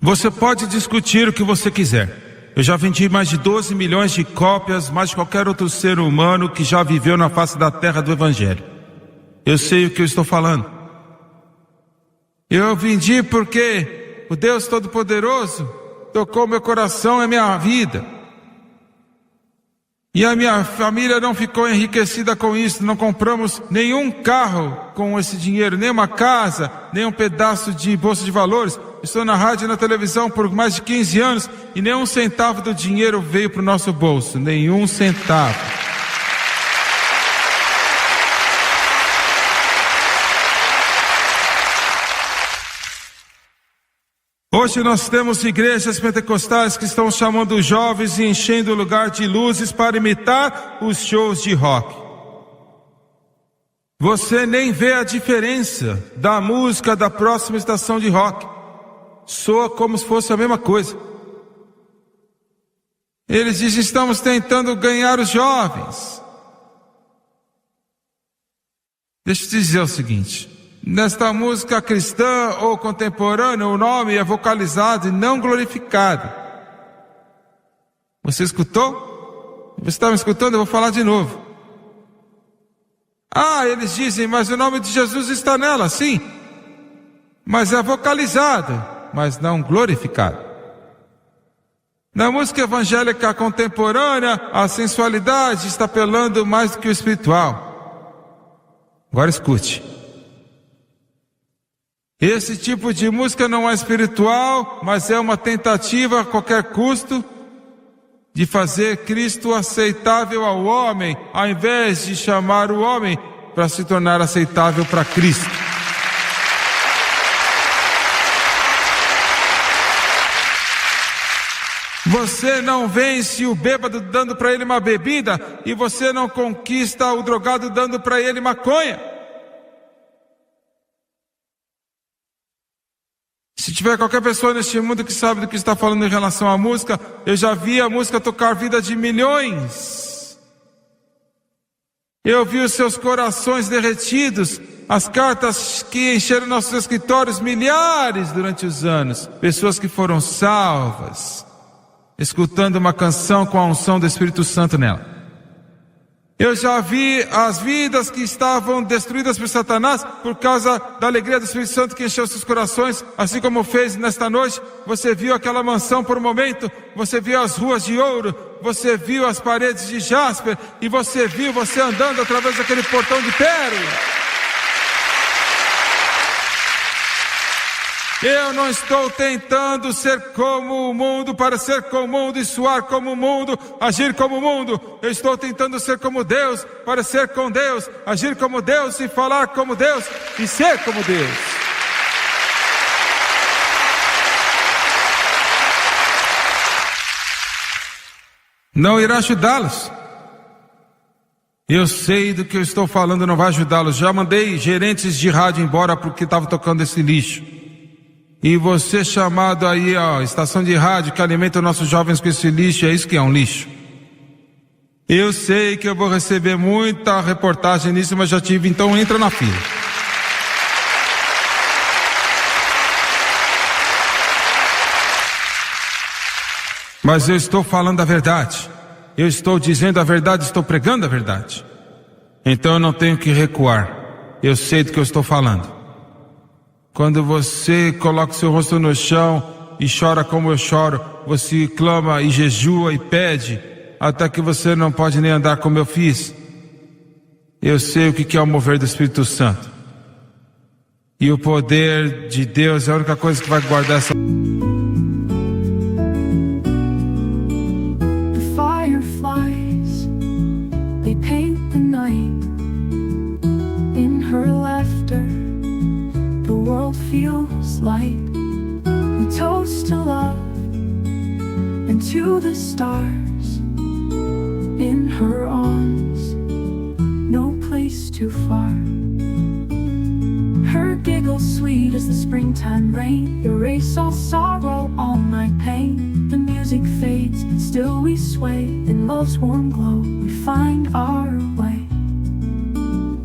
Você pode discutir o que você quiser. Eu já vendi mais de 12 milhões de cópias, mais de qualquer outro ser humano que já viveu na face da terra do Evangelho. Eu sei o que eu estou falando. Eu vendi porque o Deus Todo-Poderoso tocou meu coração e minha vida. E a minha família não ficou enriquecida com isso. Não compramos nenhum carro com esse dinheiro, nem uma casa, nem um pedaço de bolsa de valores. Estou na rádio e na televisão por mais de 15 anos e nenhum centavo do dinheiro veio para o nosso bolso. Nenhum centavo. Hoje nós temos igrejas pentecostais que estão chamando os jovens e enchendo o lugar de luzes para imitar os shows de rock. Você nem vê a diferença da música da próxima estação de rock. Soa como se fosse a mesma coisa. Eles dizem: estamos tentando ganhar os jovens. Deixa eu te dizer o seguinte: nesta música cristã ou contemporânea, o nome é vocalizado e não glorificado. Você escutou? Você está me escutando? Eu vou falar de novo. Eles dizem: mas o nome de Jesus está nela. Sim, mas é vocalizado, mas não glorificado. Na música evangélica contemporânea, a sensualidade está apelando mais do que o espiritual. Agora escute. Esse tipo de música não é espiritual, mas é uma tentativa a qualquer custo de fazer Cristo aceitável ao homem, ao invés de chamar o homem para se tornar aceitável para Cristo. Você não vence o bêbado dando para ele uma bebida, e você não conquista o drogado dando para ele maconha. Se tiver qualquer pessoa neste mundo que sabe do que está falando em relação à música, eu já vi a música tocar a vida de milhões. Eu vi os seus corações derretidos, as cartas que encheram nossos escritórios, milhares durante os anos. Pessoas que foram salvas, escutando uma canção com a unção do Espírito Santo nela. Eu já vi as vidas que estavam destruídas por Satanás por causa da alegria do Espírito Santo que encheu seus corações, assim como fez nesta noite. Você viu aquela mansão por um momento, você viu as ruas de ouro, você viu as paredes de jasper, e você viu você andando através daquele portão de pérola. Eu não estou tentando ser como o mundo, parecer como o mundo e soar como o mundo, agir como o mundo. Eu estou tentando ser como Deus, parecer com Deus, agir como Deus e falar como Deus e ser como Deus. Não irá ajudá-los. Eu sei do que eu estou falando, não vai ajudá-los. Já mandei gerentes de rádio embora porque estava tocando esse lixo. E você chamado aí, ó, estação de rádio que alimenta os nossos jovens com esse lixo, é isso que é um lixo. Eu sei que eu vou receber muita reportagem nisso, mas já tive, então entra na fila. Mas eu estou falando a verdade. Eu estou dizendo a verdade, estou pregando a verdade. Então eu não tenho que recuar. Eu sei do que eu estou falando. Quando você coloca o seu rosto no chão e chora como eu choro, você clama e jejua e pede, até que você não pode nem andar como eu fiz. Eu sei o que é o mover do Espírito Santo. E o poder de Deus é a única coisa que vai guardar essa... The fireflies, they paint the night. In her laughter, the world feels light. We toast to love and to the stars. In her arms, no place too far. Her giggle sweet as the springtime rain, erase all sorrow, all my pain. The music fades, still we sway. In love's warm glow, we find our way.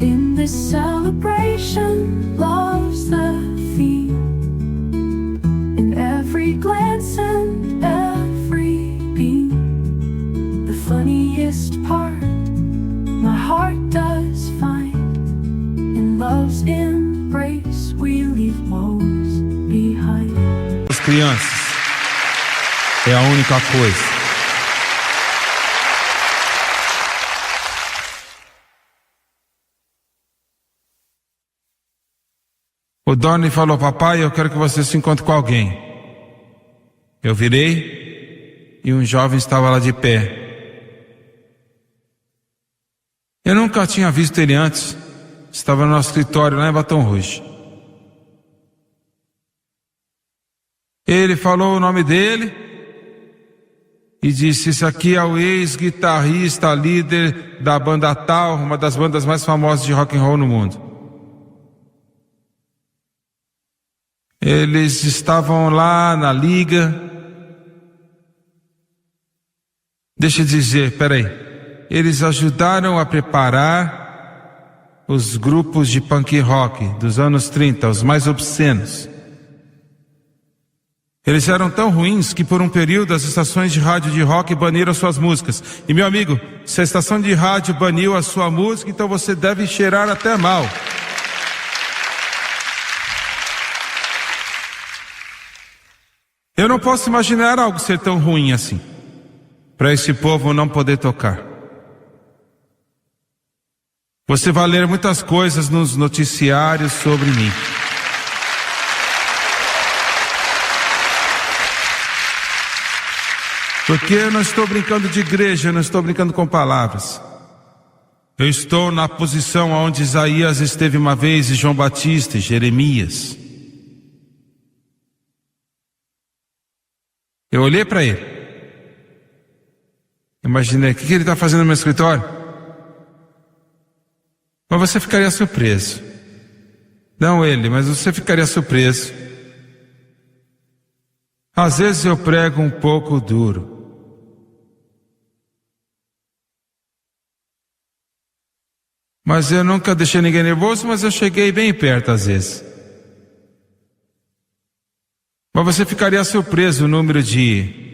In this celebration, love's the theme. In every glance and every beam, the funniest part my heart does find. In love's embrace, we leave woes behind. As crianças é a única coisa. O Donnie falou: papai, eu quero que você se encontre com alguém. Eu virei e um jovem estava lá de pé. Eu nunca tinha visto ele antes. Estava no nosso escritório lá em Baton Rouge. Ele falou o nome dele e disse: esse aqui é o ex-guitarrista, líder da banda tal, uma das bandas mais famosas de rock and roll no mundo. Eles estavam lá na liga. Deixa eu dizer, peraí. Eles ajudaram a preparar os grupos de punk rock dos anos 30, os mais obscenos. Eles eram tão ruins que por um período as estações de rádio de rock baniram suas músicas. E meu amigo, se a estação de rádio baniu a sua música, então você deve cheirar até mal. Eu não posso imaginar algo ser tão ruim assim, para esse povo não poder tocar. Você vai ler muitas coisas nos noticiários sobre mim. Porque eu não estou brincando de igreja, eu não estou brincando com palavras. Eu estou na posição onde Isaías esteve uma vez, e João Batista, e Jeremias. Eu olhei para ele Imaginei, o que ele está fazendo no meu escritório? Mas você ficaria surpreso. Não ele, mas você ficaria surpreso. Às vezes eu prego um pouco duro. Mas eu nunca deixei ninguém nervoso, mas eu cheguei bem perto às vezes. Mas você ficaria surpreso o número de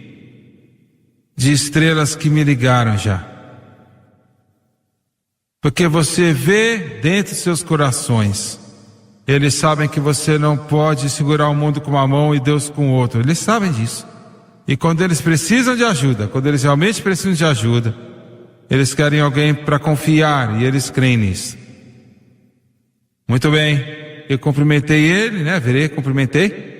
estrelas que me ligaram já. Porque você vê dentro de seus corações. Eles sabem que você não pode segurar o mundo com uma mão e Deus com outra. Eles sabem disso. E quando eles precisam de ajuda, quando eles realmente precisam de ajuda, eles querem alguém para confiar e eles creem nisso. Muito bem, eu cumprimentei ele, né? Cumprimentei.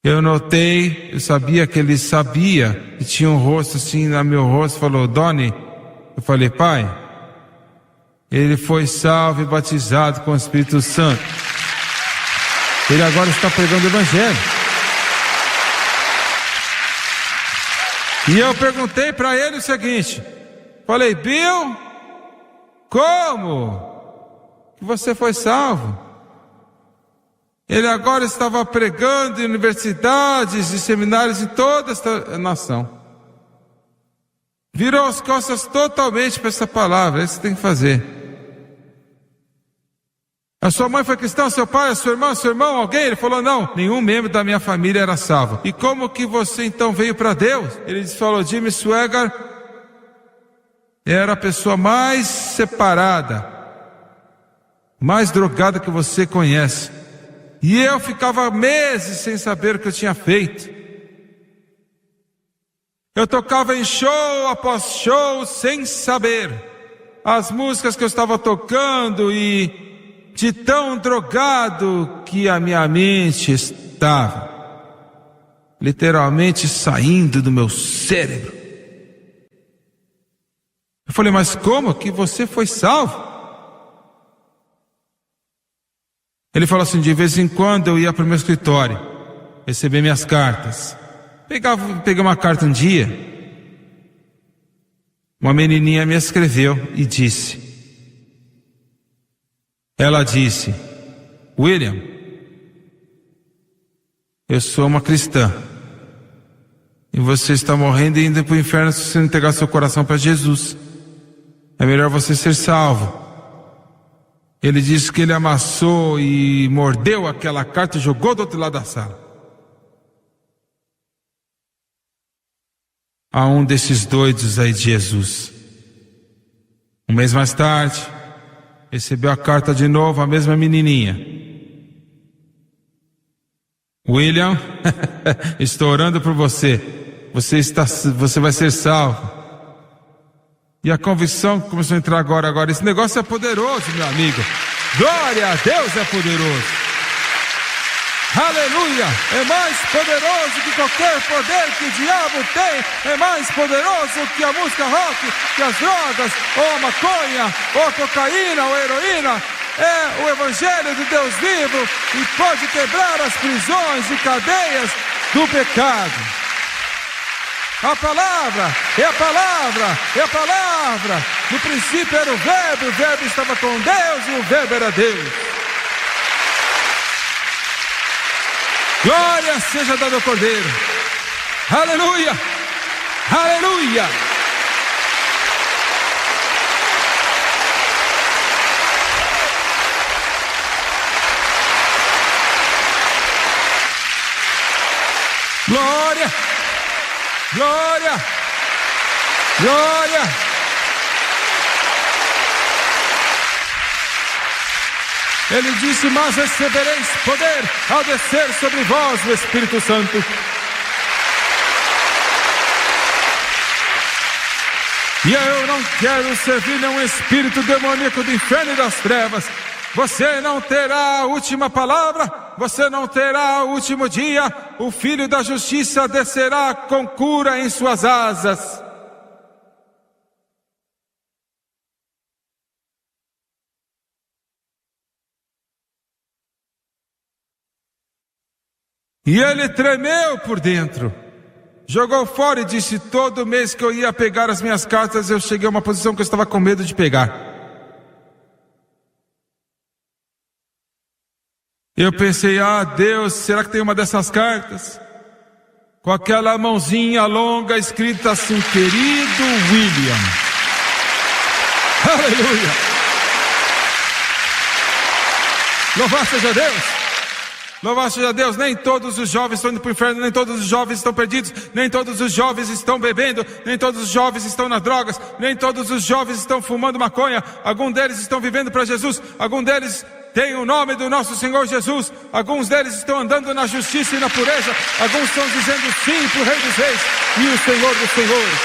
Eu notei, eu sabia que ele sabia, e tinha um rosto assim no meu rosto, falou, Doni, eu falei, pai, ele foi salvo e batizado com o Espírito Santo. Ele agora está pregando o Evangelho. E eu perguntei para ele o seguinte, falei, Bill, como que você foi salvo? Ele agora estava pregando em universidades e seminários em toda esta nação. Virou as costas totalmente para essa palavra, é isso que tem que fazer. A sua mãe foi cristã, seu pai, a sua irmã, seu irmão, alguém? Ele falou, não, nenhum membro da minha família era salvo. E como que você então veio para Deus? Ele falou, Jimmy Swaggart era a pessoa mais separada, mais drogada que você conhece. E eu ficava meses sem saber o que eu tinha feito. Eu tocava em show após show sem saber as músicas que eu estava tocando e de tão drogado que a minha mente estava, literalmente saindo do meu cérebro. Eu falei, mas como que você foi salvo? Ele falou assim, de vez em quando eu ia para o meu escritório, receber minhas cartas. Peguei uma carta um dia, uma menininha me escreveu e disse, ela disse, William, eu sou uma cristã, e você está morrendo e indo para o inferno se você não entregar seu coração para Jesus. É melhor você ser salvo. Ele disse que ele amassou e mordeu aquela carta e jogou do outro lado da sala. A um desses doidos aí de Jesus. Um mês mais tarde, recebeu a carta de novo, a mesma menininha. William, estou orando por você. Você vai ser salvo. E a convicção começou a entrar agora. Esse negócio é poderoso, meu amigo. Glória a Deus, é poderoso. Aleluia! É mais poderoso que qualquer poder que o diabo tem. É mais poderoso que a música rock, que as drogas, ou a maconha, ou a cocaína, ou a heroína. É o Evangelho do Deus vivo e pode quebrar as prisões e cadeias do pecado. A palavra, é a palavra, é a palavra. No princípio era o verbo estava com Deus e o verbo era Deus. Glória seja dada ao Cordeiro. Aleluia, aleluia. Glória. Glória! Glória! Ele disse, mas recebereis poder ao descer sobre vós o Espírito Santo. E eu não quero servir nenhum espírito demoníaco do inferno e das trevas. Você não terá a última palavra, você não terá o último dia. O Filho da Justiça descerá com cura em suas asas. E ele tremeu por dentro. Jogou fora e disse: todo mês que eu ia pegar as minhas cartas, eu cheguei a uma posição que eu estava com medo de pegar. Eu pensei: ah, Deus, será que tem uma dessas cartas? Com aquela mãozinha longa escrita assim: querido William. Aleluia! Louvado seja Deus! Louvado seja Deus! Nem todos os jovens estão indo para o inferno, nem todos os jovens estão perdidos, nem todos os jovens estão bebendo, nem todos os jovens estão nas drogas, nem todos os jovens estão fumando maconha. Alguns deles estão vivendo para Jesus, alguns deles têm o nome do nosso Senhor Jesus, alguns deles estão andando na justiça e na pureza, alguns estão dizendo sim para o Rei dos Reis e o Senhor dos Senhores.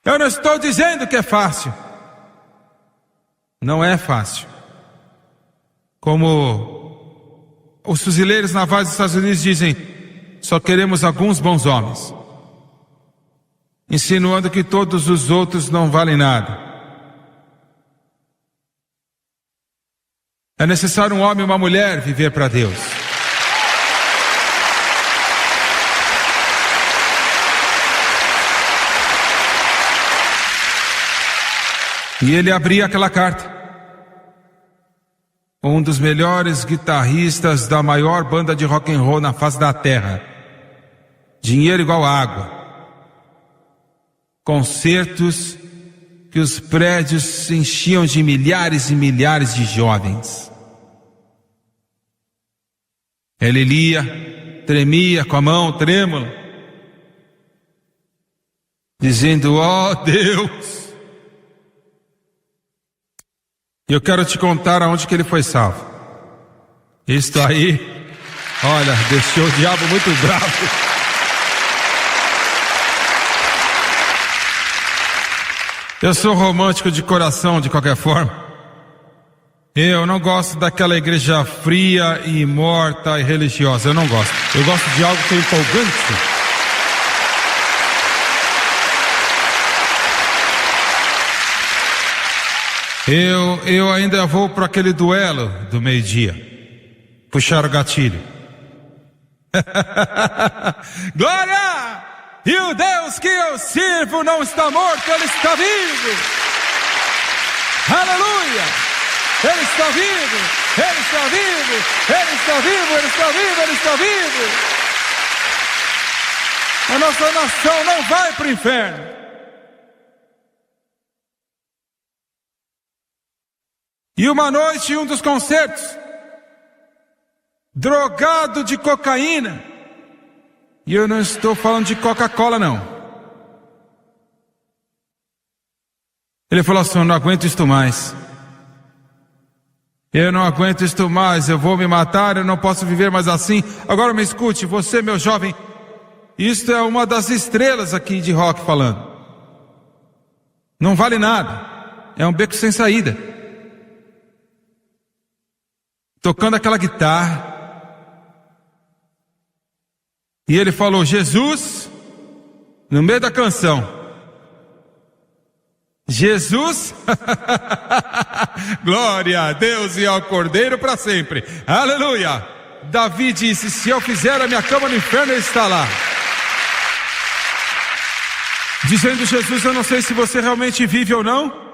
Eu não estou dizendo que é fácil. Não é fácil. Como os fuzileiros navais dos Estados Unidos dizem: só queremos alguns bons homens, insinuando que todos os outros não valem nada. É necessário um homem e uma mulher viver para Deus. E ele abria aquela carta. Um dos melhores guitarristas da maior banda de rock and roll na face da terra. Dinheiro igual água. Concertos que os prédios se enchiam de milhares e milhares de jovens. Ele lia, tremia com a mão trêmula, dizendo: ó Deus, eu quero te contar aonde que ele foi salvo. Isto aí, olha, deixou o diabo muito bravo. Eu sou romântico de coração, de qualquer forma. Eu não gosto daquela igreja fria e morta e religiosa. Eu não gosto. Eu gosto de algo que é empolgante. Eu ainda vou para aquele duelo do meio-dia. Puxar o gatilho. Glória! E o Deus que eu sirvo não está morto, Ele está vivo. Aleluia! Ele está vivo! Ele está vivo! Ele está vivo! Ele está vivo! Ele está vivo! A nossa nação não vai para o inferno. E uma noite, em um dos concertos, drogado de cocaína, e eu não estou falando de Coca-Cola, não. Ele falou assim: eu não aguento isto mais. Eu não aguento isto mais, eu vou me matar, eu não posso viver mais assim. Agora me escute, você, meu jovem, isto é uma das estrelas aqui de rock falando. Não vale nada, é um beco sem saída. Tocando aquela guitarra. E ele falou: Jesus, no meio da canção. Jesus, glória a Deus e ao Cordeiro para sempre. Aleluia. Davi disse: se eu fizer a minha cama no inferno, ele está lá. Dizendo: Jesus, eu não sei se você realmente vive ou não.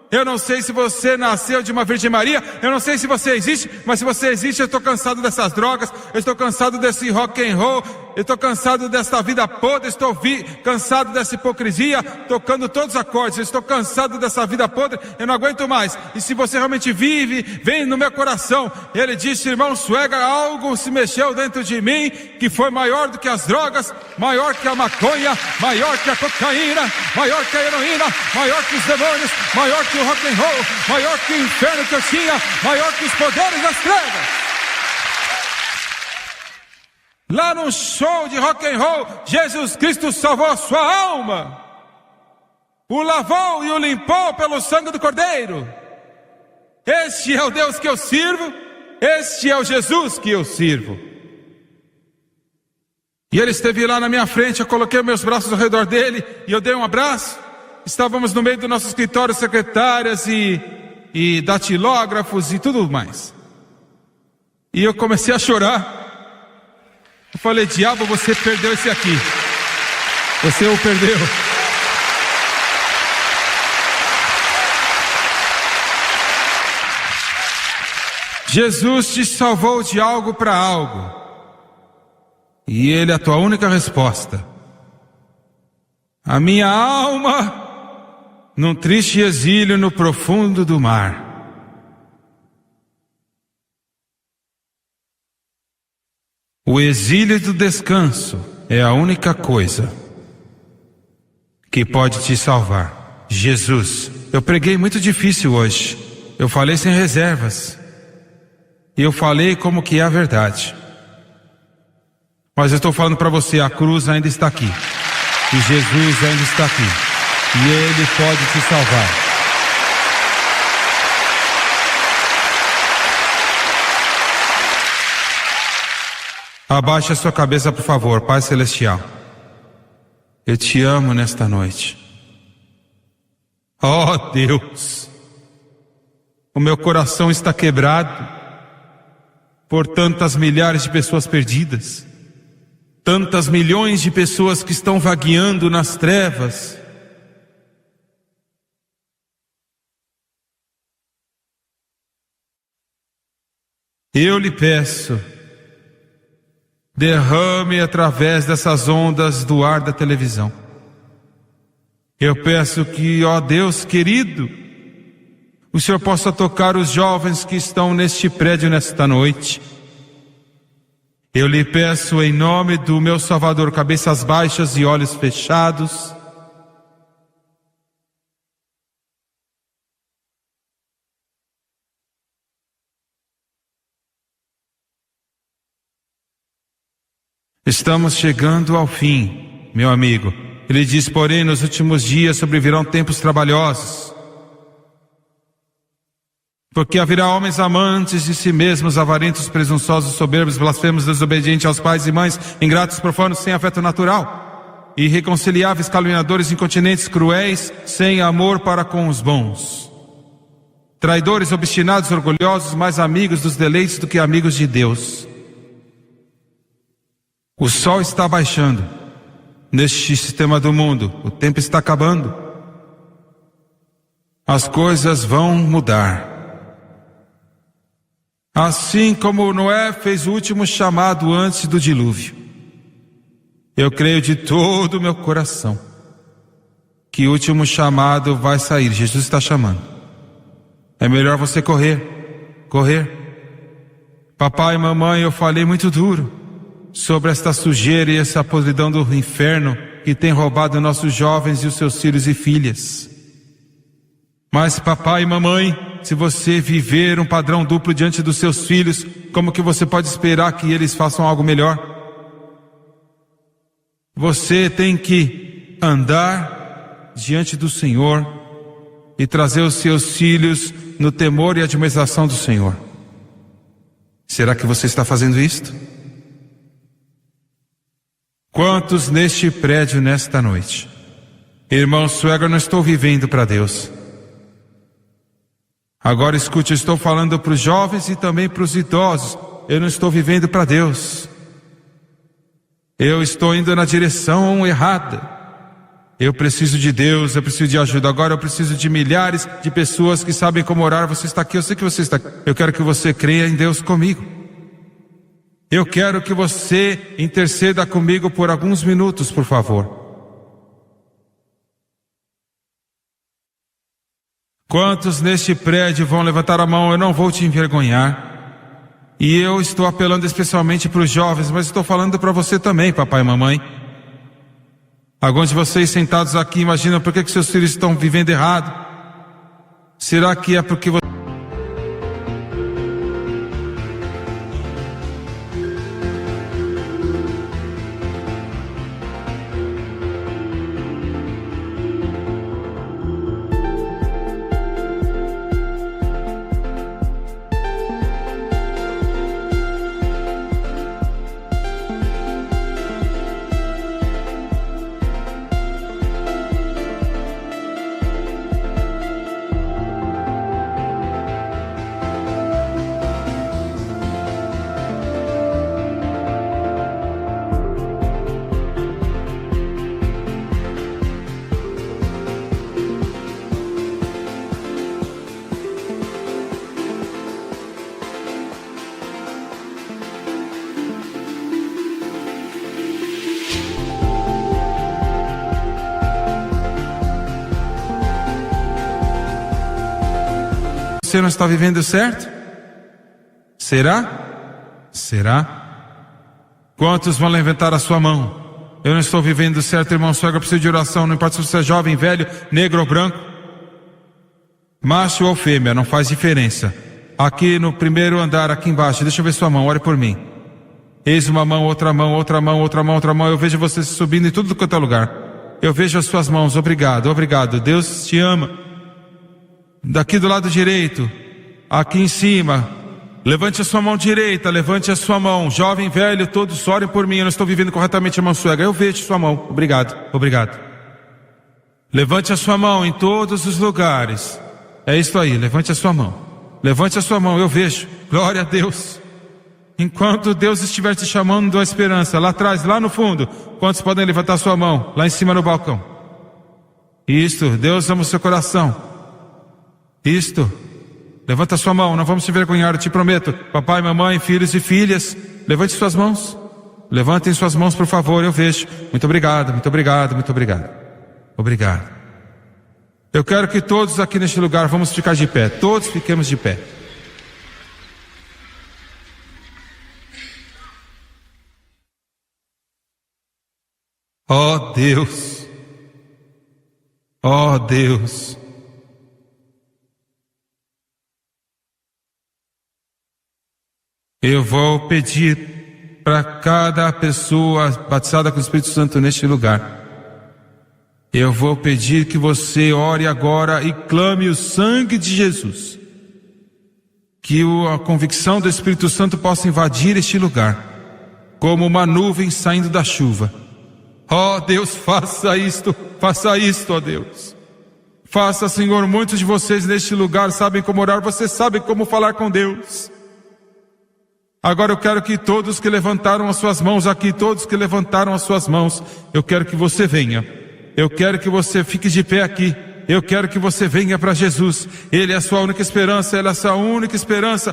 Eu não sei se você nasceu de uma Virgem Maria. Eu não sei se você existe. Mas se você existe, eu estou cansado dessas drogas. Eu estou cansado desse rock and roll. Eu estou cansado dessa vida podre. Estou cansado dessa hipocrisia, tocando todos os acordes. Eu estou cansado dessa vida podre. Eu não aguento mais. E se você realmente vive, vem no meu coração. Ele disse: irmão Suega, algo se mexeu dentro de mim que foi maior do que as drogas, maior que a maconha, maior que a cocaína, maior que a heroína, maior que os demônios, maior que o rock and roll, maior que o inferno que eu tinha, maior que os poderes das trevas. Lá no show de rock and roll, Jesus Cristo salvou a sua alma, o lavou e o limpou pelo sangue do Cordeiro. Este é o Deus que eu sirvo, este é o Jesus que eu sirvo. E ele esteve lá na minha frente, eu coloquei meus braços ao redor dele e eu dei um abraço. Estávamos no meio do nosso escritório, secretárias e datilógrafos e tudo mais. E eu comecei a chorar. Eu falei: diabo, você perdeu esse aqui. Você o perdeu. Jesus te salvou de algo para algo. E Ele é a tua única resposta. A minha alma, num triste exílio no profundo do mar. O exílio do descanso é a única coisa que pode te salvar. Jesus. Eu preguei muito difícil hoje. Eu falei sem reservas. E eu falei como que é a verdade. Mas eu estou falando para você, a cruz ainda está aqui. E Jesus ainda está aqui. E Ele pode te salvar. Abaixe a sua cabeça, por favor, Pai Celestial. Eu te amo nesta noite. Oh Deus, o meu coração está quebrado por tantas milhares de pessoas perdidas, tantas milhões de pessoas que estão vagueando nas trevas. Eu lhe peço, derrame através dessas ondas do ar da televisão. Eu peço que, ó Deus querido, o Senhor possa tocar os jovens que estão neste prédio nesta noite. Eu lhe peço em nome do meu Salvador, cabeças baixas e olhos fechados. Estamos chegando ao fim, meu amigo. Ele diz, porém, nos últimos dias sobrevirão tempos trabalhosos. Porque haverá homens amantes de si mesmos, avarentos, presunçosos, soberbos, blasfemos, desobedientes aos pais e mães, ingratos, profanos, sem afeto natural, irreconciliáveis, caluniadores, incontinentes, cruéis, sem amor para com os bons, traidores, obstinados, orgulhosos, mais amigos dos deleites do que amigos de Deus. O sol está baixando neste sistema do mundo, o tempo está acabando, as coisas vão mudar. Assim como Noé fez o último chamado antes do dilúvio, eu creio de todo o meu coração que o último chamado vai sair. Jesus está chamando. É melhor você correr. Papai e mamãe, eu falei muito duro sobre esta sujeira e essa podridão do inferno que tem roubado nossos jovens e os seus filhos e filhas. Mas papai e mamãe, se você viver um padrão duplo diante dos seus filhos, como que você pode esperar que eles façam algo melhor? Você tem que andar diante do Senhor e trazer os seus filhos no temor e admiração do Senhor. Será que você está fazendo isto? Quantos neste prédio nesta noite? Irmão Suegro, eu não estou vivendo para Deus. Agora escute, eu estou falando para os jovens e também para os idosos. Eu não estou vivendo para Deus. Eu estou indo na direção errada. Eu preciso de Deus, eu preciso de ajuda. Agora eu preciso de milhares de pessoas que sabem como orar. Você está aqui, eu sei que você está aqui. Eu quero que você creia em Deus comigo. Eu quero que você interceda comigo por alguns minutos, por favor. Quantos neste prédio vão levantar a mão? Eu não vou te envergonhar. E eu estou apelando especialmente para os jovens, mas estou falando para você também, papai e mamãe. Alguns de vocês sentados aqui imaginam por que seus filhos estão vivendo errado. Será que é porque você... você não está vivendo certo? Será? Será? Quantos vão levantar a sua mão? Eu não estou vivendo certo, irmão Suegra, eu preciso de oração. Não importa se você é jovem, velho, negro ou branco, macho ou fêmea, não faz diferença. Aqui no primeiro andar, aqui embaixo, deixa eu ver sua mão, ore por mim. Eis uma mão, outra mão, outra mão, outra mão, outra mão. Eu vejo você subindo em tudo quanto é lugar. Eu vejo as suas mãos, obrigado, obrigado. Deus te ama. Daqui do lado direito, aqui em cima, levante a sua mão direita, levante a sua mão. Jovem, velho, todos orem por mim. Eu não estou vivendo corretamente, irmão Suegra. Eu vejo sua mão, obrigado, obrigado. Levante a sua mão em todos os lugares. É isso aí, levante a sua mão. Levante a sua mão, eu vejo. Glória a Deus. Enquanto Deus estiver te chamando da esperança, lá atrás, lá no fundo, quantos podem levantar a sua mão? Lá em cima no balcão. Isto, Deus ama o seu coração. Isto, levanta a sua mão, não vamos te envergonhar, eu te prometo. Papai, mamãe, filhos e filhas, levante suas mãos. Levantem suas mãos, por favor, eu vejo. Muito obrigado, muito obrigado, muito obrigado. Obrigado. Eu quero que todos aqui neste lugar vamos ficar de pé. Todos fiquemos de pé. Oh Deus. Oh Deus. Eu vou pedir para cada pessoa batizada com o Espírito Santo neste lugar. Eu vou pedir que você ore agora e clame o sangue de Jesus. Que a convicção do Espírito Santo possa invadir este lugar, como uma nuvem saindo da chuva. Oh Deus, faça isto, ó Deus. Faça, Senhor, muitos de vocês neste lugar sabem como orar, vocês sabem como falar com Deus. Agora eu quero que todos que levantaram as suas mãos aqui, todos que levantaram as suas mãos, eu quero que você venha. Eu quero que você fique de pé aqui. Eu quero que você venha para Jesus. Ele é a sua única esperança, Ele é a sua única esperança.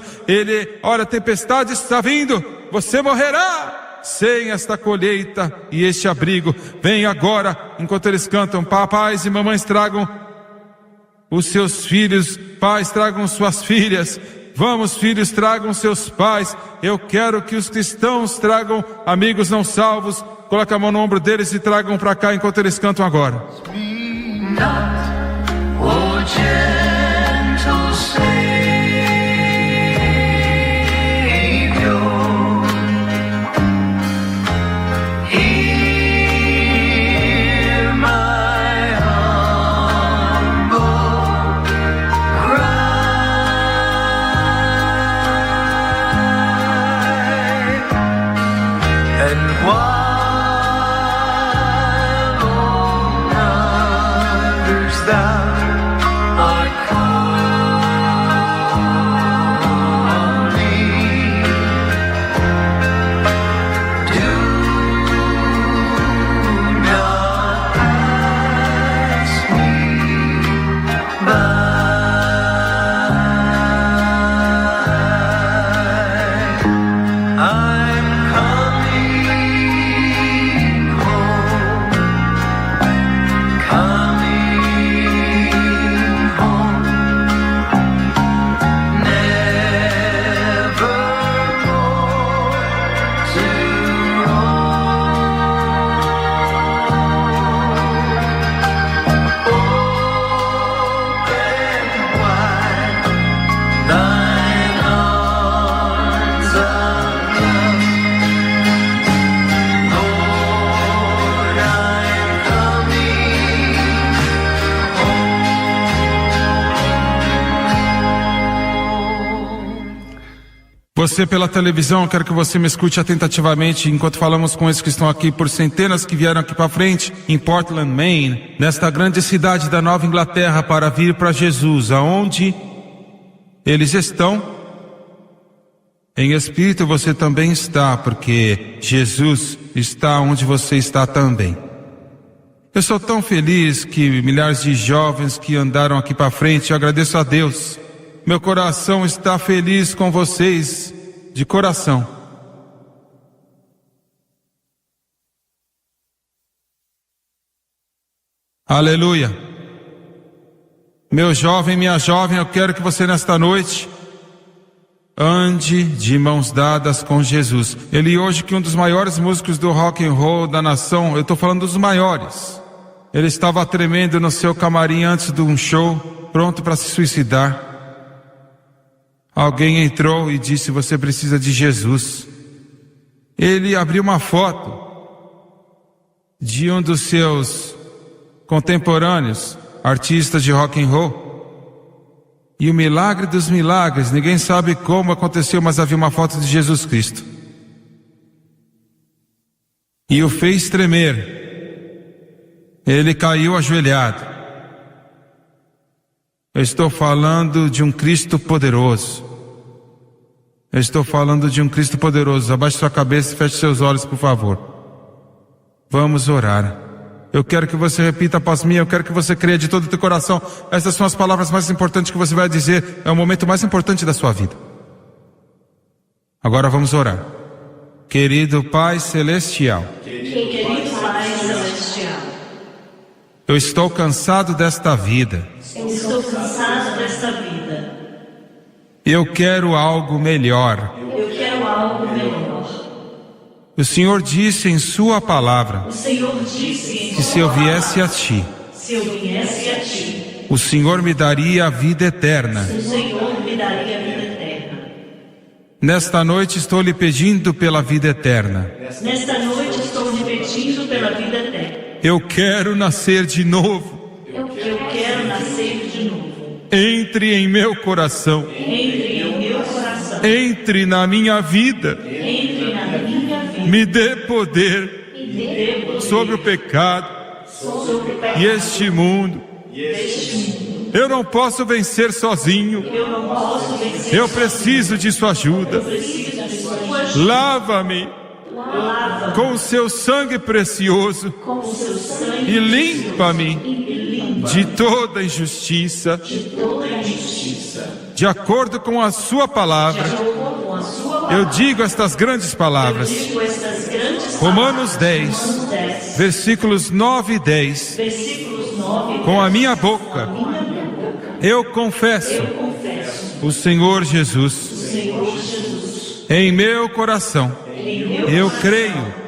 Olha, a tempestade está vindo. Você morrerá sem esta colheita e este abrigo. Vem agora, enquanto eles cantam. Papais e mamães, tragam os seus filhos. Pais, tragam suas filhas. Vamos, filhos, tragam seus pais. Eu quero que os cristãos tragam amigos não salvos. Coloca a mão no ombro deles e tragam para cá enquanto eles cantam agora. Você pela televisão, eu quero que você me escute atentativamente enquanto falamos com esses que estão aqui por centenas que vieram aqui para frente em Portland, Maine, nesta grande cidade da Nova Inglaterra para vir para Jesus, aonde eles estão. Em espírito você também está, porque Jesus está onde você está também. Eu sou tão feliz que milhares de jovens que andaram aqui para frente, eu agradeço a Deus. Meu coração está feliz com vocês, de coração. Aleluia. Meu jovem, minha jovem, eu quero que você nesta noite ande de mãos dadas com Jesus. Ele hoje, que um dos maiores músicos do rock and roll da nação, eu estou falando dos maiores. Ele estava tremendo no seu camarim antes de um show, pronto para se suicidar. Alguém entrou e disse: você precisa de Jesus. Ele abriu uma foto de um dos seus contemporâneos, artistas de rock and roll. E o milagre dos milagres, ninguém sabe como aconteceu, mas havia uma foto de Jesus Cristo. E o fez tremer. Ele caiu ajoelhado. Eu estou falando de um Cristo poderoso. Eu estou falando de um Cristo poderoso. Abaixe sua cabeça e feche seus olhos, por favor. Vamos orar. Eu quero que você repita após mim. Eu quero que você creia de todo o teu coração. Essas são as palavras mais importantes que você vai dizer. É o momento mais importante da sua vida. Agora vamos orar. Querido Pai Celestial, eu estou cansado desta vida. Eu quero algo melhor. O Senhor disse em sua palavra que se eu viesse a Ti, o Senhor me daria a vida eterna. Nesta noite estou lhe pedindo pela vida eterna. Eu quero nascer de novo. Entre em meu coração. Entre na minha vida. Me dê poder sobre o pecado e este mundo. Eu não posso vencer sozinho. Eu preciso de sua ajuda. Lava-me com o seu sangue precioso e limpa-me de toda injustiça. De acordo com a sua palavra, eu digo estas grandes palavras. Romanos 10, versículos 9 e 10. Com a minha boca eu confesso o Senhor Jesus. Em meu coração eu creio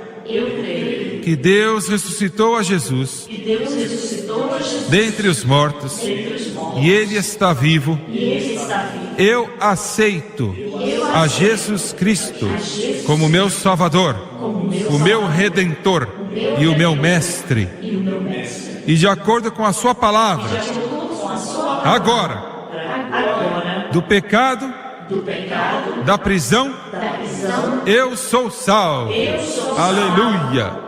que Deus ressuscitou a Jesus dentre os mortos e Ele está vivo. Eu aceito a Jesus Cristo como meu Salvador, o meu Redentor e o meu Mestre. E de acordo com a sua palavra, agora, do pecado, da prisão, eu sou salvo. Aleluia.